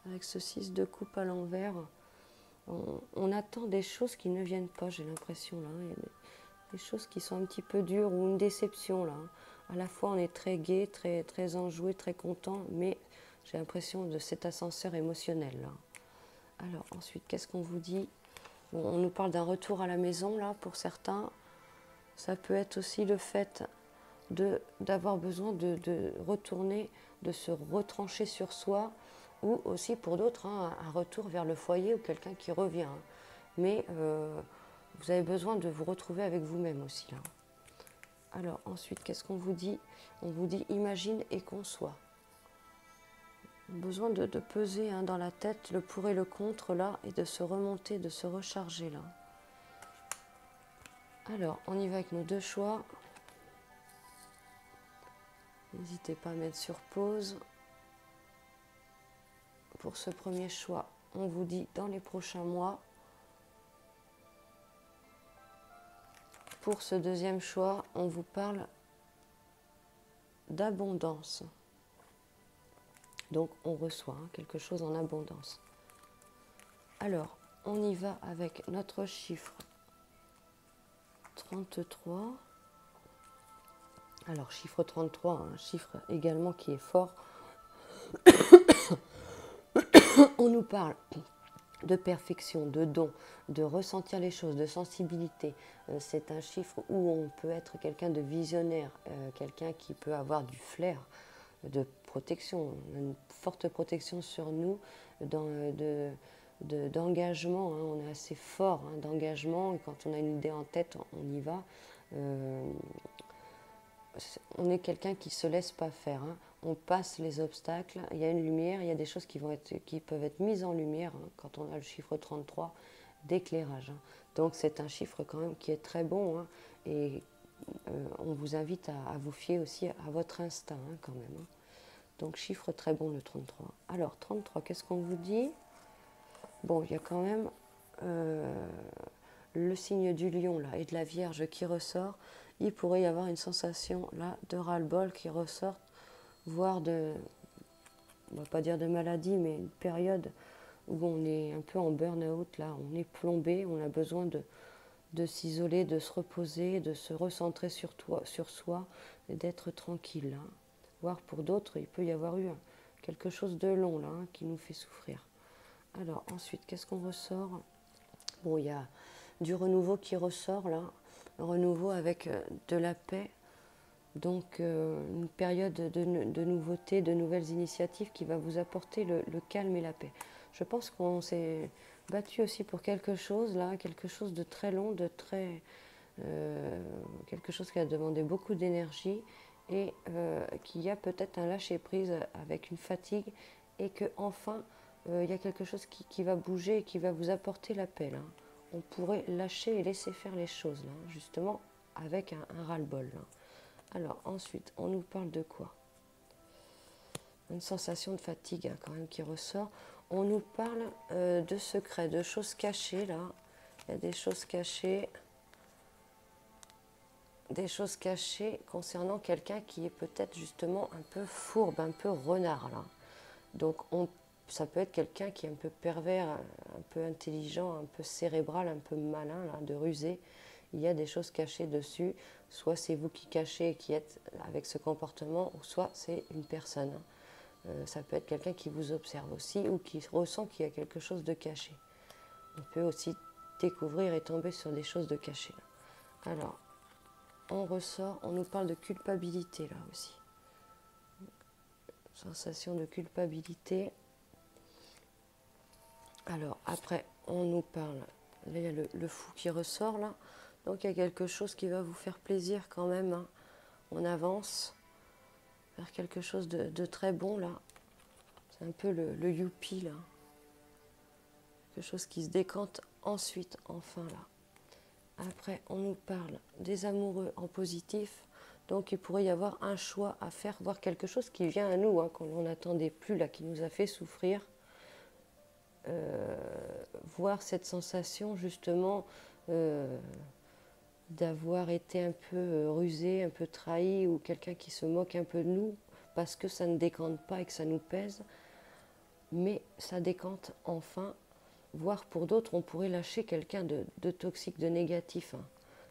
avec ce 6 de coupe à l'envers. On attend des choses qui ne viennent pas, j'ai l'impression là. Il y a des choses qui sont un petit peu dures ou une déception là. À la fois on est très gai, très enjoué, très content, mais j'ai l'impression de cet ascenseur émotionnel là. Alors ensuite, qu'est-ce qu'on vous dit? Bon, on nous parle d'un retour à la maison là pour certains. Ça peut être aussi le fait d'avoir besoin de retourner, de se retrancher sur soi, ou aussi pour d'autres, hein, un retour vers le foyer ou quelqu'un qui revient. Hein. Mais vous avez besoin de vous retrouver avec vous-même aussi là. Alors ensuite, qu'est-ce qu'on vous dit? On vous dit imagine et conçois. Besoin de peser hein, dans la tête le pour et le contre là, et de se remonter, de se recharger là. Alors, on y va avec nos deux choix. N'hésitez pas à mettre sur pause. Pour ce premier choix, on vous dit dans les prochains mois. Pour ce deuxième choix, on vous parle d'abondance. Donc, on reçoit hein, quelque chose en abondance. Alors, on y va avec notre chiffre 33. Alors, chiffre 33, un chiffre également qui est fort. On nous parle de perfection, de don, de ressentir les choses, de sensibilité. C'est un chiffre où on peut être quelqu'un de visionnaire, quelqu'un qui peut avoir du flair, de protection, une forte protection sur nous, d'engagement. Hein, on est assez fort hein, d'engagement, et quand on a une idée en tête, on y va. On est quelqu'un qui ne se laisse pas faire. Hein. On passe les obstacles, il y a une lumière, il y a des choses qui peuvent être mises en lumière hein, quand on a le chiffre 33 d'éclairage. Hein. Donc c'est un chiffre quand même qui est très bon hein, et on vous invite à vous fier aussi à votre instinct hein, quand même. Hein. Donc chiffre très bon le 33. Alors 33, qu'est-ce qu'on vous dit? Bon, il y a quand même le signe du lion là, et de la Vierge qui ressort. Il pourrait y avoir une sensation là de ras-le-bol qui ressort, voire de, on ne va pas dire de maladie, mais une période où on est un peu en burn-out, là, on est plombé, on a besoin de s'isoler, de se reposer, de se recentrer sur soi et d'être tranquille. Hein. Voire pour d'autres, il peut y avoir eu quelque chose de long là, hein, qui nous fait souffrir. Alors ensuite, qu'est-ce qu'on ressort? Bon, il y a du renouveau qui ressort là, renouveau avec de la paix, donc une période de nouveautés, de nouvelles initiatives qui va vous apporter le calme et la paix. Je pense qu'on s'est battu aussi pour quelque chose là, quelque chose de très long, de très quelque chose qui a demandé beaucoup d'énergie et qui a peut-être un lâcher prise avec une fatigue, et que enfin il y a quelque chose qui va bouger et qui va vous apporter la paix là. On pourrait lâcher et laisser faire les choses, là, justement, avec un ras-le-bol. Alors, ensuite, on nous parle de quoi? Une sensation de fatigue, hein, quand même, qui ressort. On nous parle de secrets, de choses cachées, là. Il y a des choses cachées concernant quelqu'un qui est peut-être, justement, un peu fourbe, un peu renard, là. Donc, ça peut être quelqu'un qui est un peu pervers, un peu intelligent, un peu cérébral, un peu malin, là, de rusé. Il y a des choses cachées dessus. Soit c'est vous qui cachez et qui êtes avec ce comportement, ou soit c'est une personne. Ça peut être quelqu'un qui vous observe aussi ou qui ressent qu'il y a quelque chose de caché. On peut aussi découvrir et tomber sur des choses de cachées. Là. Alors, on ressort, on nous parle de culpabilité là aussi. Sensation de culpabilité. Alors après, on nous parle, là il y a le fou qui ressort là, donc il y a quelque chose qui va vous faire plaisir quand même, hein. On avance vers quelque chose de très bon là, c'est un peu le youpi là, quelque chose qui se décante ensuite, enfin là. Après, on nous parle des amoureux en positif, donc il pourrait y avoir un choix à faire, voire quelque chose qui vient à nous, hein, qu'on n'attendait plus là, qui nous a fait souffrir. Voir cette sensation justement d'avoir été un peu rusé, un peu trahi, ou quelqu'un qui se moque un peu de nous parce que ça ne décante pas et que ça nous pèse, mais ça décante enfin. Voire pour d'autres, on pourrait lâcher quelqu'un de toxique, de négatif, hein.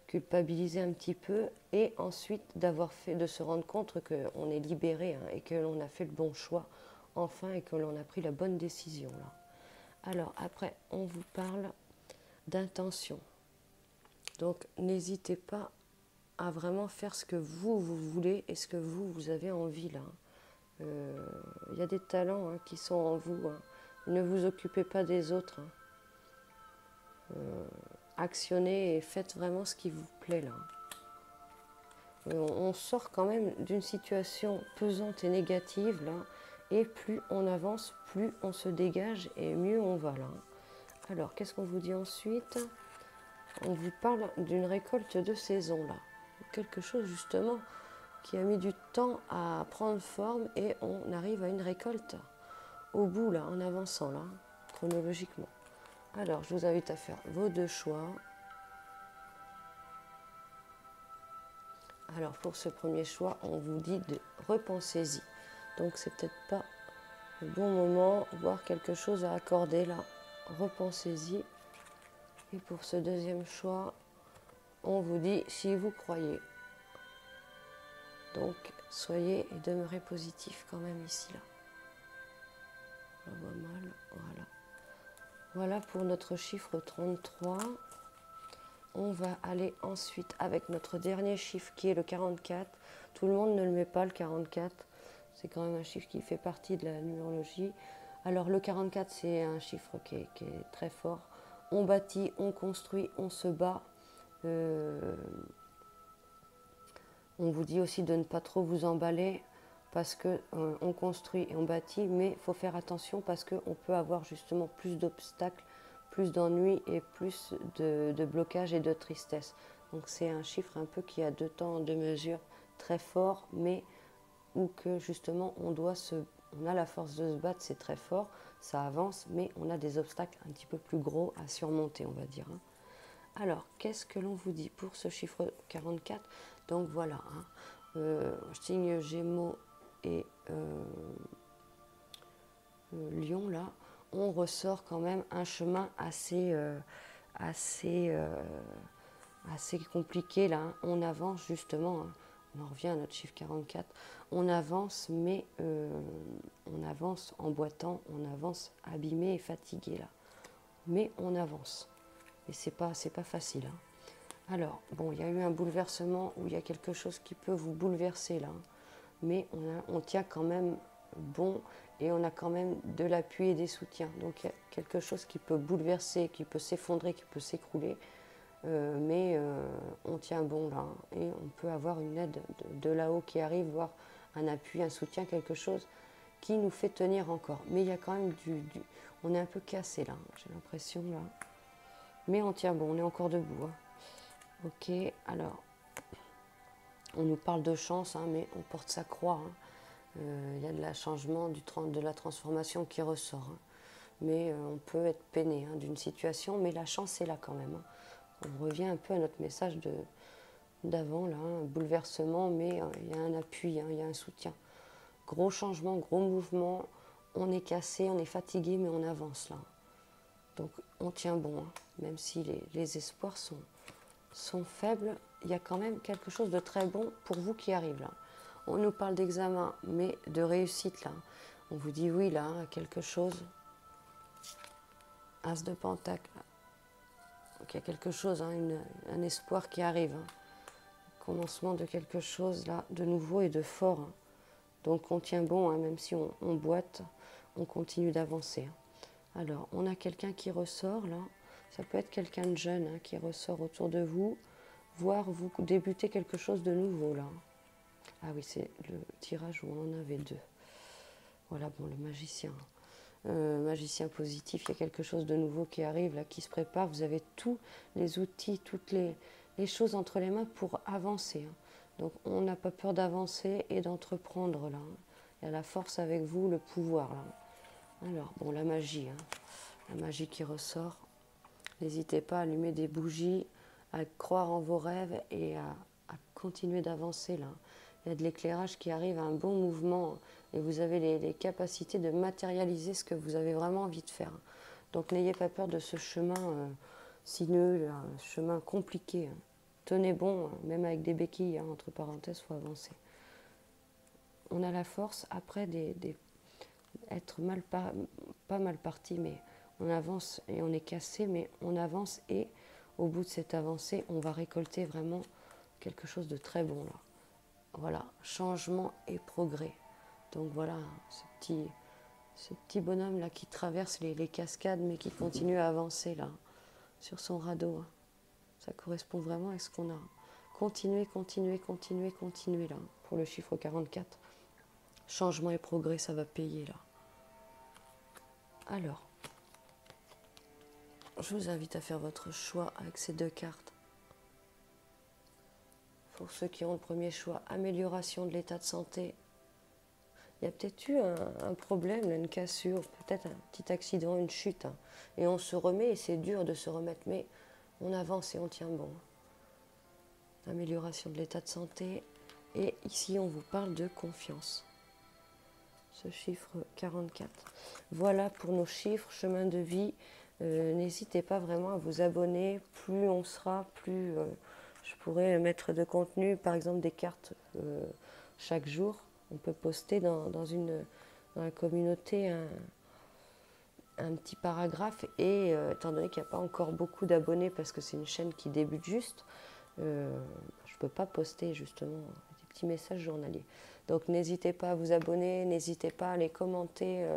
Culpabiliser un petit peu, et ensuite de se rendre compte qu'on est libéré, hein, et que l'on a fait le bon choix enfin, et que l'on a pris la bonne décision là. Alors après, on vous parle d'intention. Donc n'hésitez pas à vraiment faire ce que vous voulez et ce que vous avez envie là. Il y a des talents qui sont en vous. Ne vous occupez pas des autres. Actionnez et faites vraiment ce qui vous plaît là. On sort quand même d'une situation pesante et négative là, et plus on avance, plus on se dégage et mieux on va là. Alors, qu'est-ce qu'on vous dit ensuite? On vous parle d'une récolte de saison là. Quelque chose justement qui a mis du temps à prendre forme et on arrive à une récolte au bout là, en avançant là, chronologiquement. Alors, je vous invite à faire vos deux choix. Alors, pour ce premier choix, on vous dit de repensez-y. Donc, c'est peut-être pas le bon moment, voire quelque chose à accorder là. Repensez-y. Et pour ce deuxième choix, on vous dit si vous croyez. Donc, soyez et demeurez positif quand même ici là. On la voit mal, voilà. Voilà pour notre chiffre 33. On va aller ensuite avec notre dernier chiffre qui est le 44. Tout le monde ne le met pas, le 44. C'est quand même un chiffre qui fait partie de la numérologie. Alors le 44, c'est un chiffre qui est très fort. On bâtit, on construit, on se bat. On vous dit aussi de ne pas trop vous emballer parce que on construit et on bâtit, mais il faut faire attention parce qu'on peut avoir justement plus d'obstacles, plus d'ennuis et plus de blocages et de tristesse. Donc c'est un chiffre un peu qui a deux temps, deux mesures, très fort, mais où que justement on a la force de se battre, c'est très fort, ça avance, mais on a des obstacles un petit peu plus gros à surmonter, on va dire. Alors, qu'est-ce que l'on vous dit pour ce chiffre 44? Donc voilà, signe Gémeaux et Lion, là, on ressort quand même un chemin assez compliqué, là. On avance justement, on en revient à notre chiffre 44, on avance, mais on avance en boitant, on avance abîmé et fatigué, là. Mais on avance. Et c'est pas facile. Alors, bon, il y a eu un bouleversement où il y a quelque chose qui peut vous bouleverser là. Mais on tient quand même bon et on a quand même de l'appui et des soutiens. Donc, il y a quelque chose qui peut bouleverser, qui peut s'effondrer, qui peut s'écrouler. Mais on tient bon là. Et on peut avoir une aide de là-haut qui arrive, voire un appui, un soutien, quelque chose qui nous fait tenir encore. Mais il y a quand même on est un peu cassé là, j'ai l'impression là. Mais on tient bon, on est encore debout. Ok, alors, on nous parle de chance, mais on porte sa croix. Y a de la changement, de la transformation qui ressort. Mais on peut être peiné d'une situation, mais la chance est là quand même. On revient un peu à notre message d'avant, là, un bouleversement, mais il y a un appui, il y a un soutien. Gros changement, gros mouvement, on est cassé, on est fatigué, mais on avance là. Donc on tient bon, même si les espoirs sont faibles, il y a quand même quelque chose de très bon pour vous qui arrive là. On nous parle d'examen, mais de réussite là. On vous dit oui là, quelque chose. As de Pentacle. Donc il y a quelque chose, un espoir qui arrive. Commencement de quelque chose là, de nouveau et de fort. Donc on tient bon, même si on boite, on continue d'avancer. Alors, on a quelqu'un qui ressort là. Ça peut être quelqu'un de jeune qui ressort autour de vous, voire vous débutez quelque chose de nouveau là. Ah oui, c'est le tirage où on en avait deux. Voilà, bon, le magicien. Magicien positif, il y a quelque chose de nouveau qui arrive là, qui se prépare. Vous avez tous les outils, toutes les choses entre les mains pour avancer. Donc, on n'a pas peur d'avancer et d'entreprendre là. Il y a la force avec vous, le pouvoir là. Alors, bon, la magie qui ressort. N'hésitez pas à allumer des bougies, à croire en vos rêves et à continuer d'avancer là. Il y a de l'éclairage qui arrive, un bon mouvement et vous avez les capacités de matérialiser ce que vous avez vraiment envie de faire. Donc n'ayez pas peur de ce chemin sinueux, un chemin compliqué. Tenez bon, même avec des béquilles, entre parenthèses, il faut avancer. On a la force après être pas mal parti, mais on avance et on est cassé, mais on avance et au bout de cette avancée, on va récolter vraiment quelque chose de très bon là. Voilà, changement et progrès. Donc voilà, ce petit bonhomme là qui traverse les cascades mais qui continue à avancer là sur son radeau. Ça correspond vraiment à ce qu'on a. Continuer, continuer, continuer, continuer là pour le chiffre 44. Changement et progrès, ça va payer là. Alors, je vous invite à faire votre choix avec ces deux cartes. Pour ceux qui ont le premier choix, amélioration de l'état de santé. Il y a peut-être eu un problème, une cassure, peut-être un petit accident, une chute. Et on se remet et c'est dur de se remettre, mais on avance et on tient bon. Amélioration de l'état de santé. Et ici, on vous parle de confiance. Ce chiffre 44. Voilà pour nos chiffres, chemin de vie. N'hésitez pas vraiment à vous abonner. Plus on sera, plus je pourrai mettre de contenu, par exemple des cartes chaque jour. On peut poster dans la communauté un petit paragraphe et étant donné qu'il n'y a pas encore beaucoup d'abonnés parce que c'est une chaîne qui débute juste, je ne peux pas poster justement des petits messages journaliers. Donc n'hésitez pas à vous abonner, n'hésitez pas à aller commenter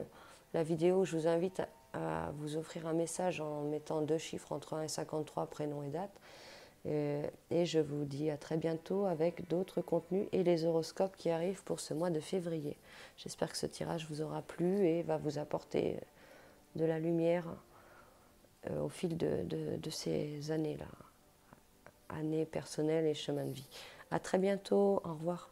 la vidéo. Je vous invite à vous offrir un message en mettant 2 chiffres entre 1 et 53, prénom et date. Et je vous dis à très bientôt avec d'autres contenus et les horoscopes qui arrivent pour ce mois de février. J'espère que ce tirage vous aura plu et va vous apporter de la lumière au fil de ces années-là, années personnelles et chemin de vie. À très bientôt, au revoir.